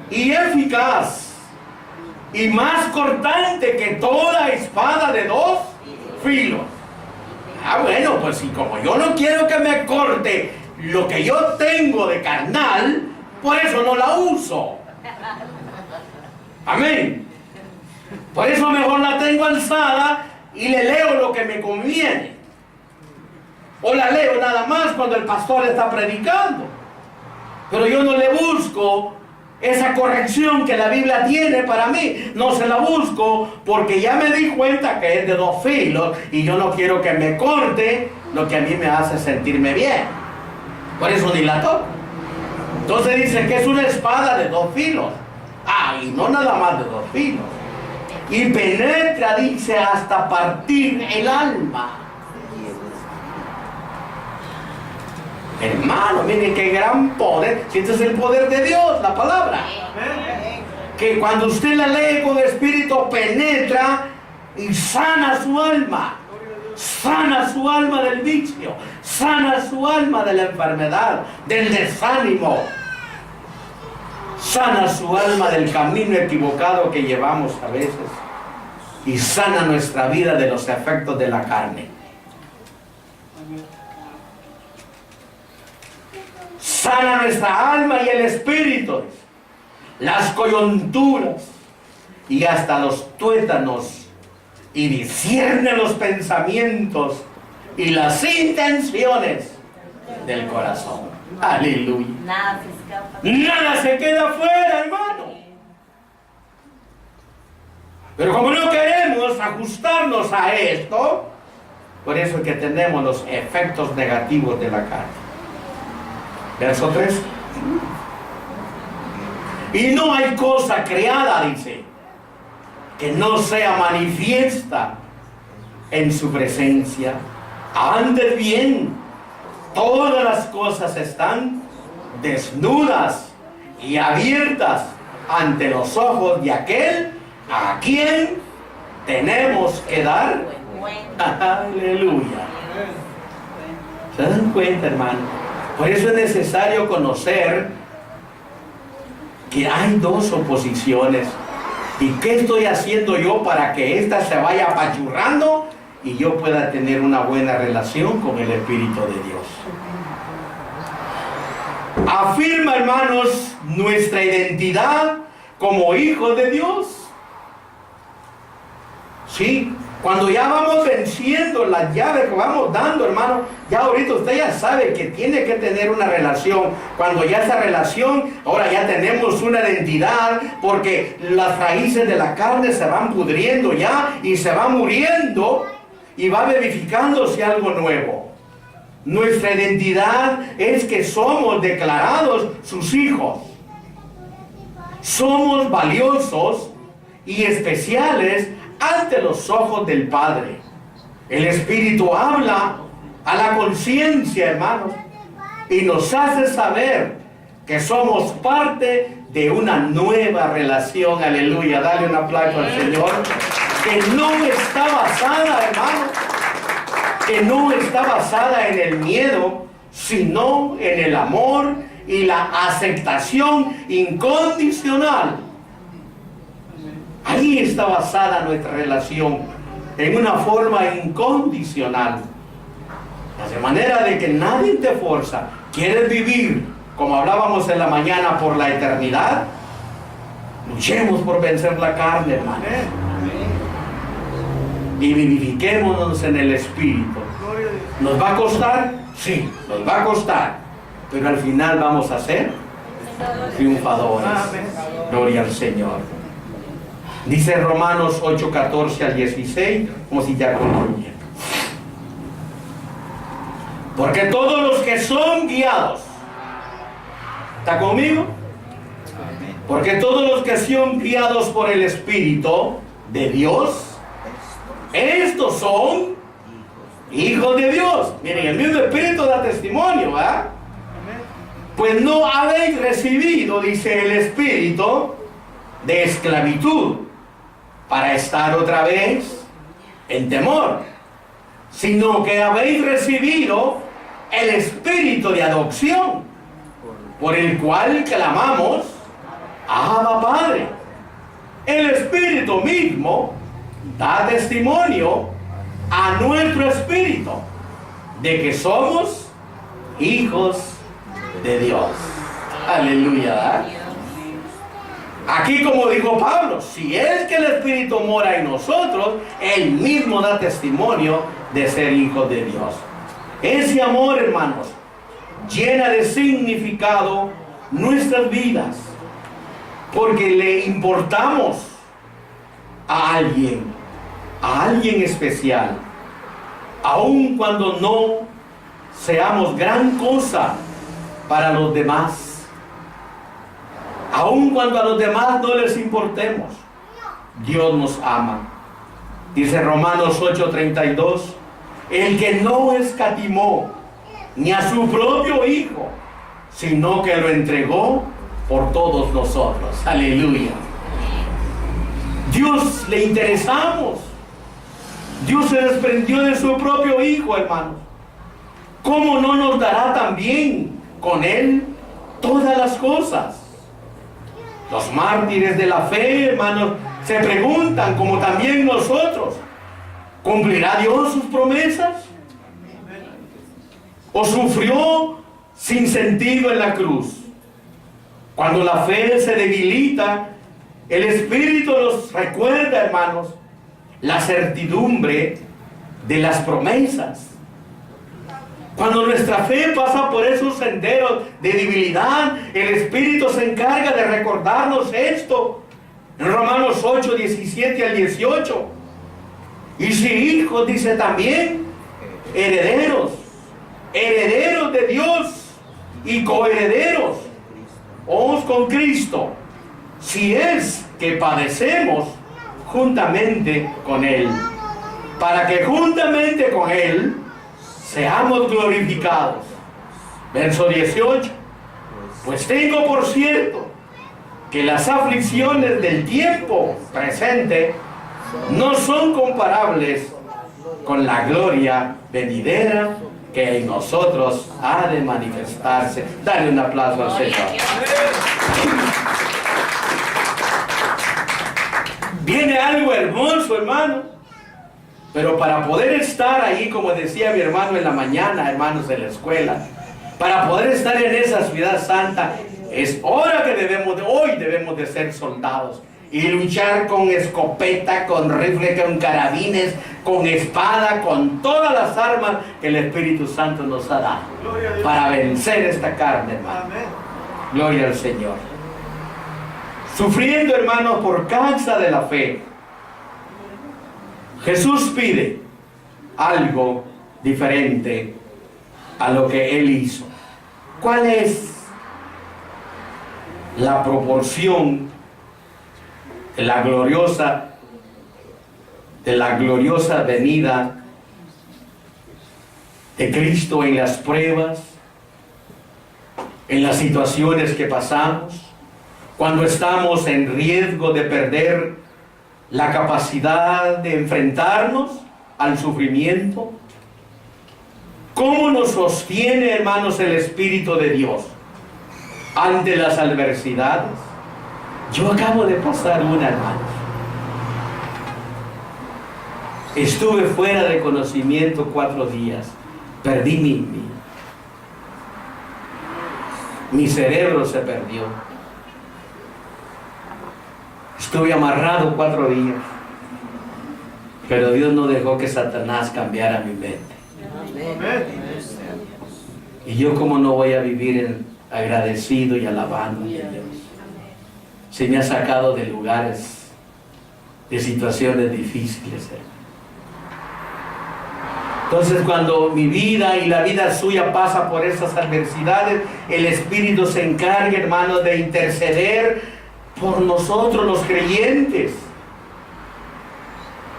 y eficaz, y más cortante que toda espada de dos filos. Bueno, pues si como yo no quiero que me corte lo que yo tengo de carnal, por eso no la uso. Amén. Por eso mejor la tengo alzada y le leo lo que me conviene. O la leo nada más cuando el pastor está predicando. Pero yo no le busco esa corrección que la Biblia tiene para mí. No se la busco porque ya me di cuenta que es de dos filos y yo no quiero que me corte lo que a mí me hace sentirme bien. Por eso ni la toco. Entonces dice que es una espada de dos filos. Y no nada más de dos filos. Y penetra, dice, hasta partir el alma. Hermano, miren qué gran poder. Si este es el poder de Dios, la palabra. Que cuando usted la lee con espíritu, penetra y sana su alma. Sana su alma del vicio. Sana su alma de la enfermedad, del desánimo. Sana su alma del camino equivocado que llevamos a veces. Y sana nuestra vida de los efectos de la carne. Sana nuestra alma y el espíritu, las coyunturas y hasta los tuétanos, y discierne los pensamientos y las intenciones del corazón. Aleluya. Nada se queda fuera, hermano. Pero como no queremos ajustarnos a esto, por eso es que tenemos los efectos negativos de la carne. Verso 3. Y no hay cosa creada, dice, que no sea manifiesta en su presencia. Antes bien, todas las cosas están desnudas y abiertas ante los ojos de aquel a quien tenemos que dar. Aleluya. ¿Se dan cuenta, hermano? Por eso es necesario conocer que hay dos oposiciones. ¿Y qué estoy haciendo yo para que ésta se vaya apachurrando y yo pueda tener una buena relación con el Espíritu de Dios? Afirma, hermanos, nuestra identidad como hijos de Dios. Sí. Cuando ya vamos venciendo las llaves que vamos dando, hermano, ya ahorita usted ya sabe que tiene que tener una relación. Cuando ya esa relación, ahora ya tenemos una identidad, porque las raíces de la carne se van pudriendo ya y se va muriendo y va verificándose algo nuevo. Nuestra identidad es que somos declarados sus hijos. Somos valiosos y especiales ante los ojos del Padre. El Espíritu habla a la conciencia, hermanos, y nos hace saber que somos parte de una nueva relación. Aleluya, dale un aplauso al Señor, que no está basada, hermanos, que no está basada en el miedo, sino en el amor y la aceptación incondicional. Ahí está basada nuestra relación, en una forma incondicional. De manera de que nadie te forza. ¿Quieres vivir, como hablábamos en la mañana, por la eternidad? Luchemos por vencer la carne, hermano. Y vivifiquémonos en el Espíritu. ¿Nos va a costar? Sí, nos va a costar. Pero al final vamos a ser triunfadores. Gloria al Señor. Dice Romanos 8, 14 al 16, como si ya concluyera. Porque todos los que son guiados, ¿está conmigo? Porque todos los que son guiados por el Espíritu de Dios, estos son hijos de Dios. Miren, el mismo Espíritu da testimonio, ¿verdad? Pues no habéis recibido, dice el Espíritu, de esclavitud, para estar otra vez en temor, sino que habéis recibido el Espíritu de adopción, por el cual clamamos, Abba Padre. El Espíritu mismo da testimonio a nuestro espíritu de que somos hijos de Dios. Aleluya. Aquí, como dijo Pablo, si es que el Espíritu mora en nosotros, Él mismo da testimonio de ser hijos de Dios. Ese amor, hermanos, llena de significado nuestras vidas, porque le importamos a alguien especial, aun cuando no seamos gran cosa para los demás. Aun cuando a los demás no les importemos, Dios nos ama. Dice Romanos 8:32, el que no escatimó ni a su propio Hijo, sino que lo entregó por todos nosotros. Aleluya. Dios le interesamos. Dios se desprendió de su propio Hijo, hermanos. ¿Cómo no nos dará también con Él todas las cosas? Los mártires de la fe, hermanos, se preguntan, como también nosotros, ¿cumplirá Dios sus promesas? ¿O sufrió sin sentido en la cruz? Cuando la fe se debilita, el Espíritu nos recuerda, hermanos, la certidumbre de las promesas. Cuando nuestra fe pasa por esos senderos de debilidad, el Espíritu se encarga de recordarnos esto. En Romanos 8, 17 al 18. Y si hijos, dice también, herederos, herederos de Dios y coherederos, con Cristo, si es que padecemos juntamente con Él, para que juntamente con Él seamos glorificados. Verso 18. Pues tengo por cierto que las aflicciones del tiempo presente no son comparables con la gloria venidera que en nosotros ha de manifestarse. Dale un aplauso al Señor. Viene algo hermoso, hermano. Pero para poder estar ahí, como decía mi hermano en la mañana, hermanos de la escuela, para poder estar en esa ciudad santa, es hora que hoy debemos de ser soldados y luchar con escopeta, con rifle, con carabines, con espada, con todas las armas que el Espíritu Santo nos ha dado para vencer esta carne, hermano. Gloria al Señor. Sufriendo, hermanos, por causa de la fe, Jesús pide algo diferente a lo que Él hizo. ¿Cuál es la proporción de la gloriosa venida de Cristo en las pruebas, en las situaciones que pasamos, cuando estamos en riesgo de perder la capacidad de enfrentarnos al sufrimiento? ¿Cómo nos sostiene, hermanos, el Espíritu de Dios? ante las adversidades. Yo acabo de pasar una, hermanos. Estuve fuera de conocimiento 4 días. Perdí mi cerebro se perdió. Estuve amarrado 4 días. Pero Dios no dejó que Satanás cambiara mi mente. Y yo, como no voy a vivir agradecido y alabando a Dios, se me ha sacado de lugares, de situaciones difíciles. Entonces, cuando mi vida y la vida suya pasa por esas adversidades, el Espíritu se encarga, hermanos, de interceder por nosotros los creyentes.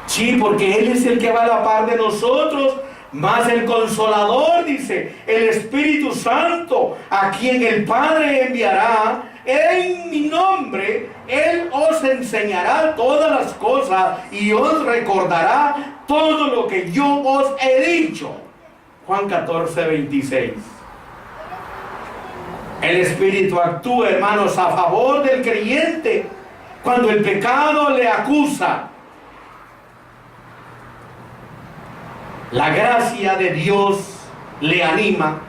Sí, porque Él es el que va a la par de nosotros, más el Consolador, dice, el Espíritu Santo, a quien el Padre enviará en mi nombre. Él os enseñará todas las cosas y os recordará todo lo que yo os he dicho. Juan 14, 26. El Espíritu actúa, hermanos, a favor del creyente cuando el pecado le acusa. La gracia de Dios le anima.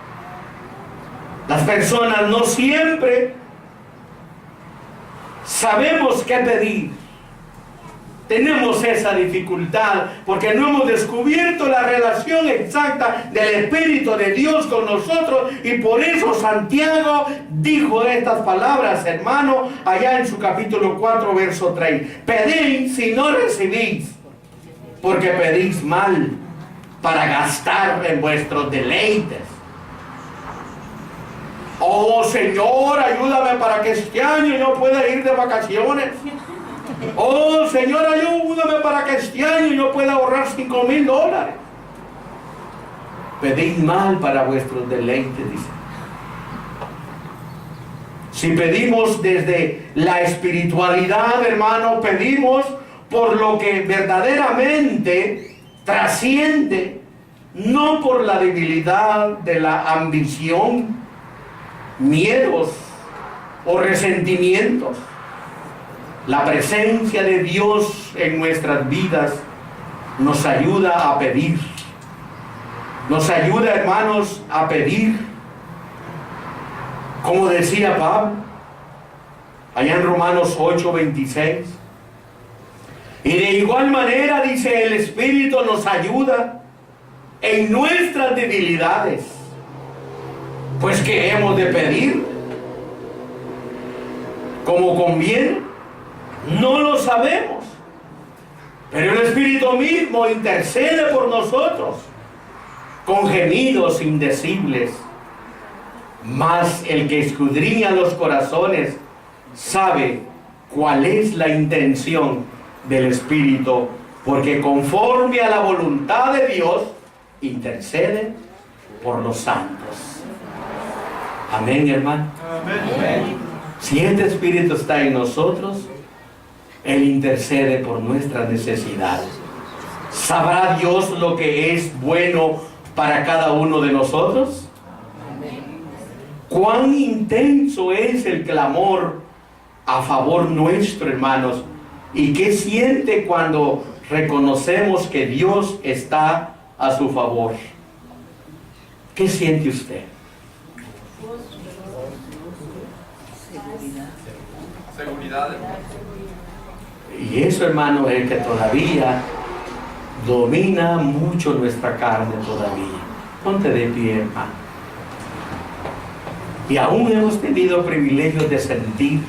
Las personas no siempre sabemos qué pedir. Tenemos esa dificultad porque no hemos descubierto la relación exacta del Espíritu de Dios con nosotros, y por eso Santiago dijo estas palabras, hermano, allá en su capítulo 4, verso 3. Pedid si no recibís, porque pedís mal, para gastar en vuestros deleites. Oh Señor, ayúdame para que este año yo pueda ir de vacaciones. Oh Señor, ayúdame para que este año yo pueda ahorrar $5,000. Pedid mal para vuestros deleites, dice. Si pedimos desde la espiritualidad, hermano, pedimos por lo que verdaderamente trasciende, no por la debilidad de la ambición, miedos o resentimientos. La presencia de Dios en nuestras vidas nos ayuda a pedir. Nos ayuda, hermanos, a pedir. Como decía Pablo, allá en Romanos 8, 26. Y de igual manera, dice, el Espíritu nos ayuda en nuestras debilidades. Pues, ¿qué hemos de pedir? Como conviene, no lo sabemos. Pero el Espíritu mismo intercede por nosotros con gemidos indecibles. Mas el que escudriña los corazones sabe cuál es la intención del Espíritu, porque conforme a la voluntad de Dios intercede por los santos. Amén, hermano. Amén. Si este Espíritu está en nosotros, Él intercede por nuestras necesidades. ¿Sabrá Dios lo que es bueno para cada uno de nosotros? ¿Cuán intenso es el clamor a favor nuestro, hermanos? ¿Y qué siente cuando reconocemos que Dios está a su favor? ¿Qué siente usted? Seguridad. Y eso, hermano, es que todavía domina mucho nuestra carne todavía. Ponte de pie, hermano. Y aún hemos tenido privilegios de sentir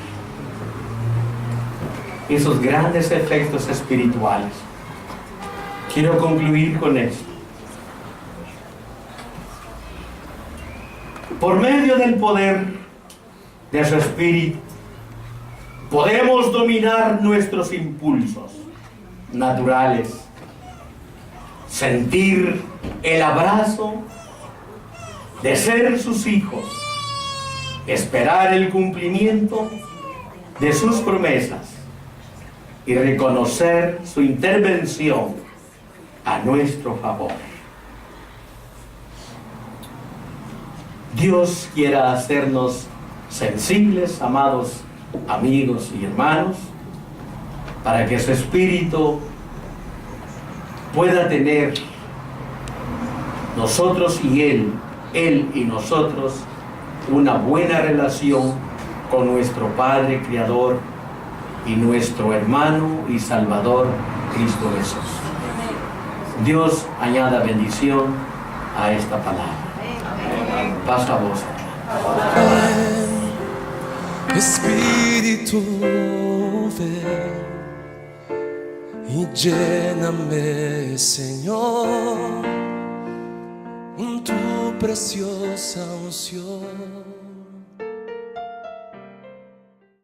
esos grandes efectos espirituales. Quiero concluir con esto. Por medio del poder de su Espíritu, podemos dominar nuestros impulsos naturales, sentir el abrazo de ser sus hijos, esperar el cumplimiento de sus promesas y reconocer su intervención a nuestro favor. Dios quiera hacernos sensibles, amados amigos y hermanos, para que su espíritu pueda tener nosotros y Él y nosotros una buena relación con nuestro Padre Creador y nuestro hermano y Salvador Cristo Jesús. Dios añada bendición a esta palabra. Pasa a vos. Espíritu, ven y lléname, Señor, con tu preciosa unción.